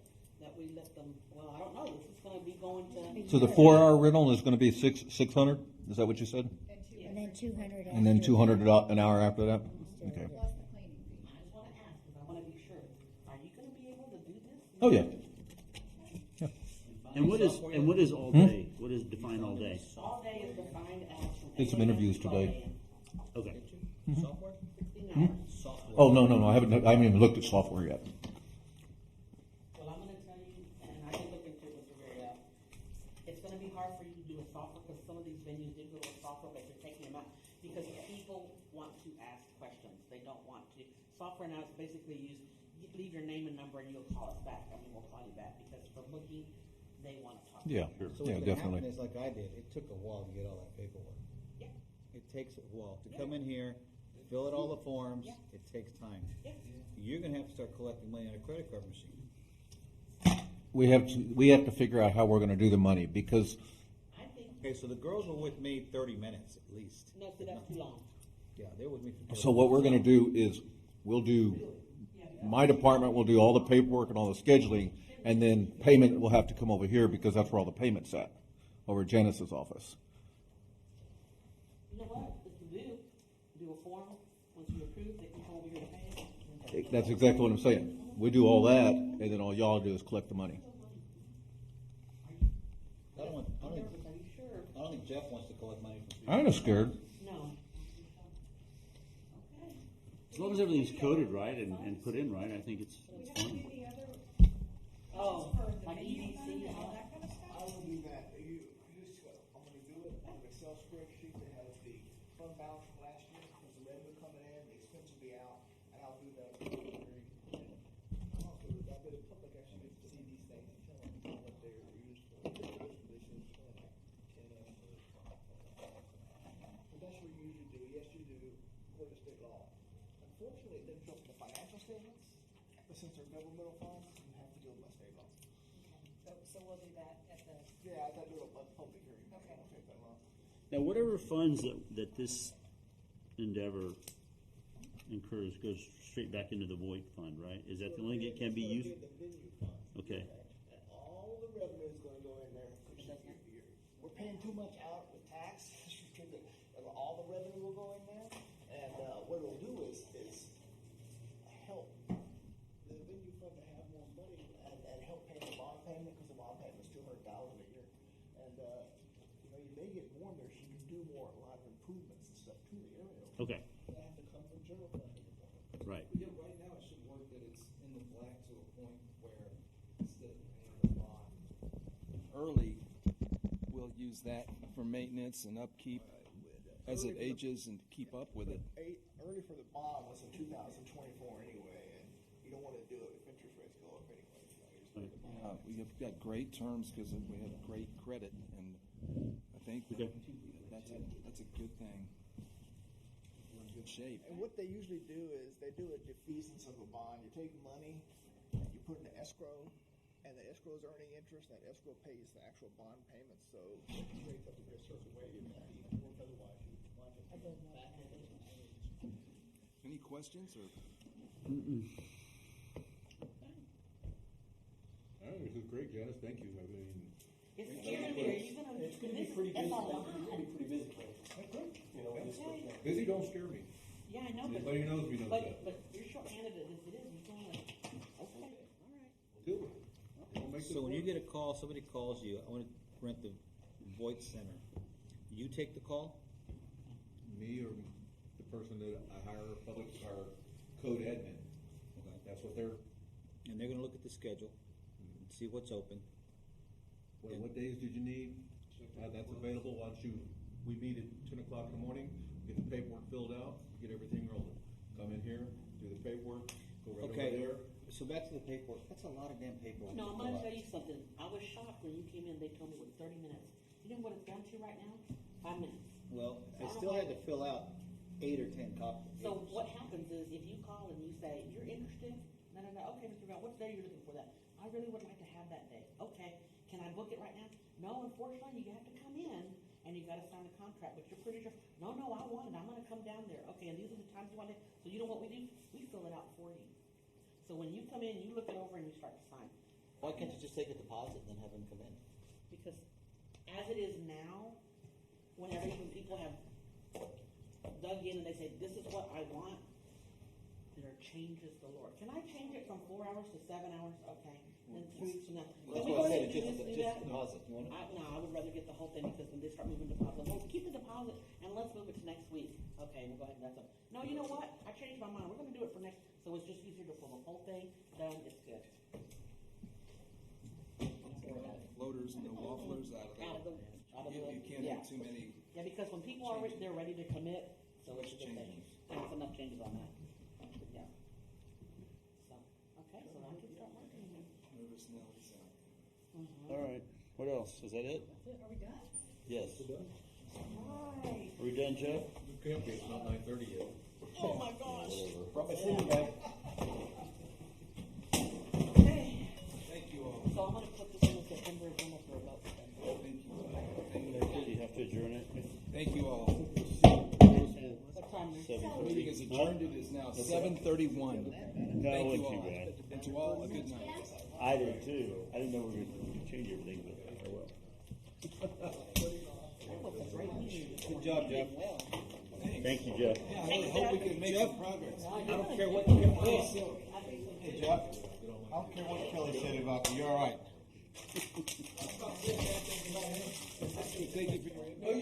we let them, well, I don't know, this is gonna be going to. So the 4-hour rental is gonna be 600? Is that what you said? And then 200. And then after 200 that. an hour after that? Okay. Plus the cleaning fee. I just wanna ask, because I wanna be sure, are you gonna be able to do this? Oh, yeah. And what is all day? What is define all day? All day is defined as from. Did some 8 a.m. interviews to 12 today. a.m. Okay. Software? 16 hours. Software. Oh, no, I haven't even looked at software yet. Well, I'm gonna tell you, and I can look into it, Mr. Varela, it's gonna be hard for you to do a software, because some of these venues did go to a software, but they're taking them out, because people want to ask questions, they don't want to. Software now is basically you leave your name and number and you'll call us back, I mean, we'll call you back, because for booking, they wanna talk. Yeah, So what's yeah, gonna definitely. happen is like I did, it took a while to get all that paperwork. Yeah. It takes a while to come in here, fill out all the forms, it takes time. Yeah. You're gonna have to start collecting money on a credit card machine. We have to figure out how we're gonna do the money, because I think, Okay, so the girls were with me 30 minutes at least. no, see, that's too long. Yeah, they were with me for 30 so what we're gonna do is, my department will do all the paperwork and all the scheduling, and then payment will have to come over here, because that's where all the payment's at, over at Janice's office. You know what, if you do a form, once you approve, they can come over here to pay. That's exactly what I'm saying. We do all that, and then all y'all do is collect the money. I don't think Jeff wants to collect money from people. I'm not scared. No. As long as everything's coded right and put in right, I think it's fine. Oh, like EDC and all that? I will do that. I'm gonna do it on an Excel spreadsheet that has the fund balance from last year, because the revenue coming in, the expense will be out, and I'll do that. I bet the public actually gets to see these things and tell them what they're used for. But that's what you usually do. Yes, you do, according to state law. Unfortunately, it doesn't show up in the financial statements, but since they're governmental funds, you have to do it by state law. So we'll do that at the. Yeah, I thought it was a public hearing. Okay. I'll take that long. Now, whatever funds that this endeavor incurs goes straight back into the VoIP fund, right? Is that the only thing that can be used? The venue fund. Okay. And all the revenue is gonna go in there. We're paying too much out with tax, and all the revenue will go in there. And, what it'll do is help the venue fund to have more money and help pay the bond payment, because the bond payment is $200,000 a year. And, you may get more in there, so you can do a lot of improvements and stuff to the area. Okay. They have to come from general fund anymore. Right. Yeah, right now it should work that it's in the black to a point where instead of paying the bond early, we'll use that for maintenance and upkeep as it ages and keep up with it. Early for the bond was in 2024 anyway, and you don't want to do it if interest rates go up anyway. We have got great terms because we have great credit, and I think Okay. that's a good thing. We're in good shape. And what they usually do is they do a defeasance of a bond. You take money and you put it in escrow, and the escrow is earning interest, that escrow pays the actual bond payment, so it creates up a certain way, if that even work otherwise, you wind up back in it. Any questions or? This is great, Janice, thank you. I mean, It's scary there. You're gonna. It's gonna be pretty That's busy. a lot. It's gonna be pretty busy. You know, it's, Okay. busy don't scare me. Yeah, I know, but. Anybody who knows me knows that. But you're short-handed as it is, you're gonna, okay, all right. We'll do it. We'll make So this when you work. get a call, somebody calls you, I want to rent the Voight Center. You take the call? Me or the person that I hire, public, or code admin. Okay. That's what they're, And they're going to look at the schedule and see what's open. what days did you need? That's available. Why don't you, we meet at 10 o'clock in the morning, get the paperwork filled out, get everything rolling. Come in here, do the paperwork, go right over Okay, there. so back to the paperwork. That's a lot of damn paperwork. No, I'm gonna tell you something. I was shocked when you came in, they told me it was 30 minutes. You know what it's down to right now? 5 minutes. Well, I still had to fill out 8 or 10 copies. So what happens is if you call and you say, you're interested? No, okay, Mr. Brown, what day are you looking for that? I really would like to have that day. Okay, can I book it right now? No, unfortunately, you have to come in and you gotta sign a contract, but you're pretty sure, no, I want it, I'm gonna come down there. Okay, and these are the times you want it. So you know what we do? We fill it out for you. So when you come in, you look it over and you start to sign. Why can't you just take a deposit and then have them come in? Because as it is now, whenever even people have dug in and they say, this is what I want, there changes galore. Can I change it from 4 hours to 7 hours? Okay, then 2 weeks from now. That's Can we what I go said, ahead and just do a this, do that? deposit. You want it? No, I would rather get the whole thing because when they start moving deposits, well, keep the deposit and let's move it to next week. Okay, we'll go ahead and that's it. No, you know what? I changed my mind. We're gonna do it for next, so it's just easier to pull the whole thing done. It's good. Floaters and the wafflers out of the. You can't yeah. have too many. Yeah, because when people are ready, they're ready to commit, so it's a good thing. And it's enough changes on that. Yeah. So, okay, so I can start working. Nervous Nelly's out. All right, what else? Is that it? That's it. Are we done? Yes. Right. Are we done, Jeff? Okay, it's not 9:30 yet. Oh my gosh. brought my sleeping bag. Okay. Thank you all. So I'm gonna put this in the September agenda for about September. Thank you. Do you have to adjourn it? Thank you all. What time is it? The meeting is adjourned. It is now 7:31. No, Thank you too all. bad. And to all, a good night. I did too. I didn't know we were gonna change everything, but oh well. That was a great meeting. Good job, Jeff. Well. Thank you, Jeff. Yeah, I really hope we can make some progress. I don't care what you Hey, Jeff, I don't care what Kelly said about you, you're all right. Thank you for your.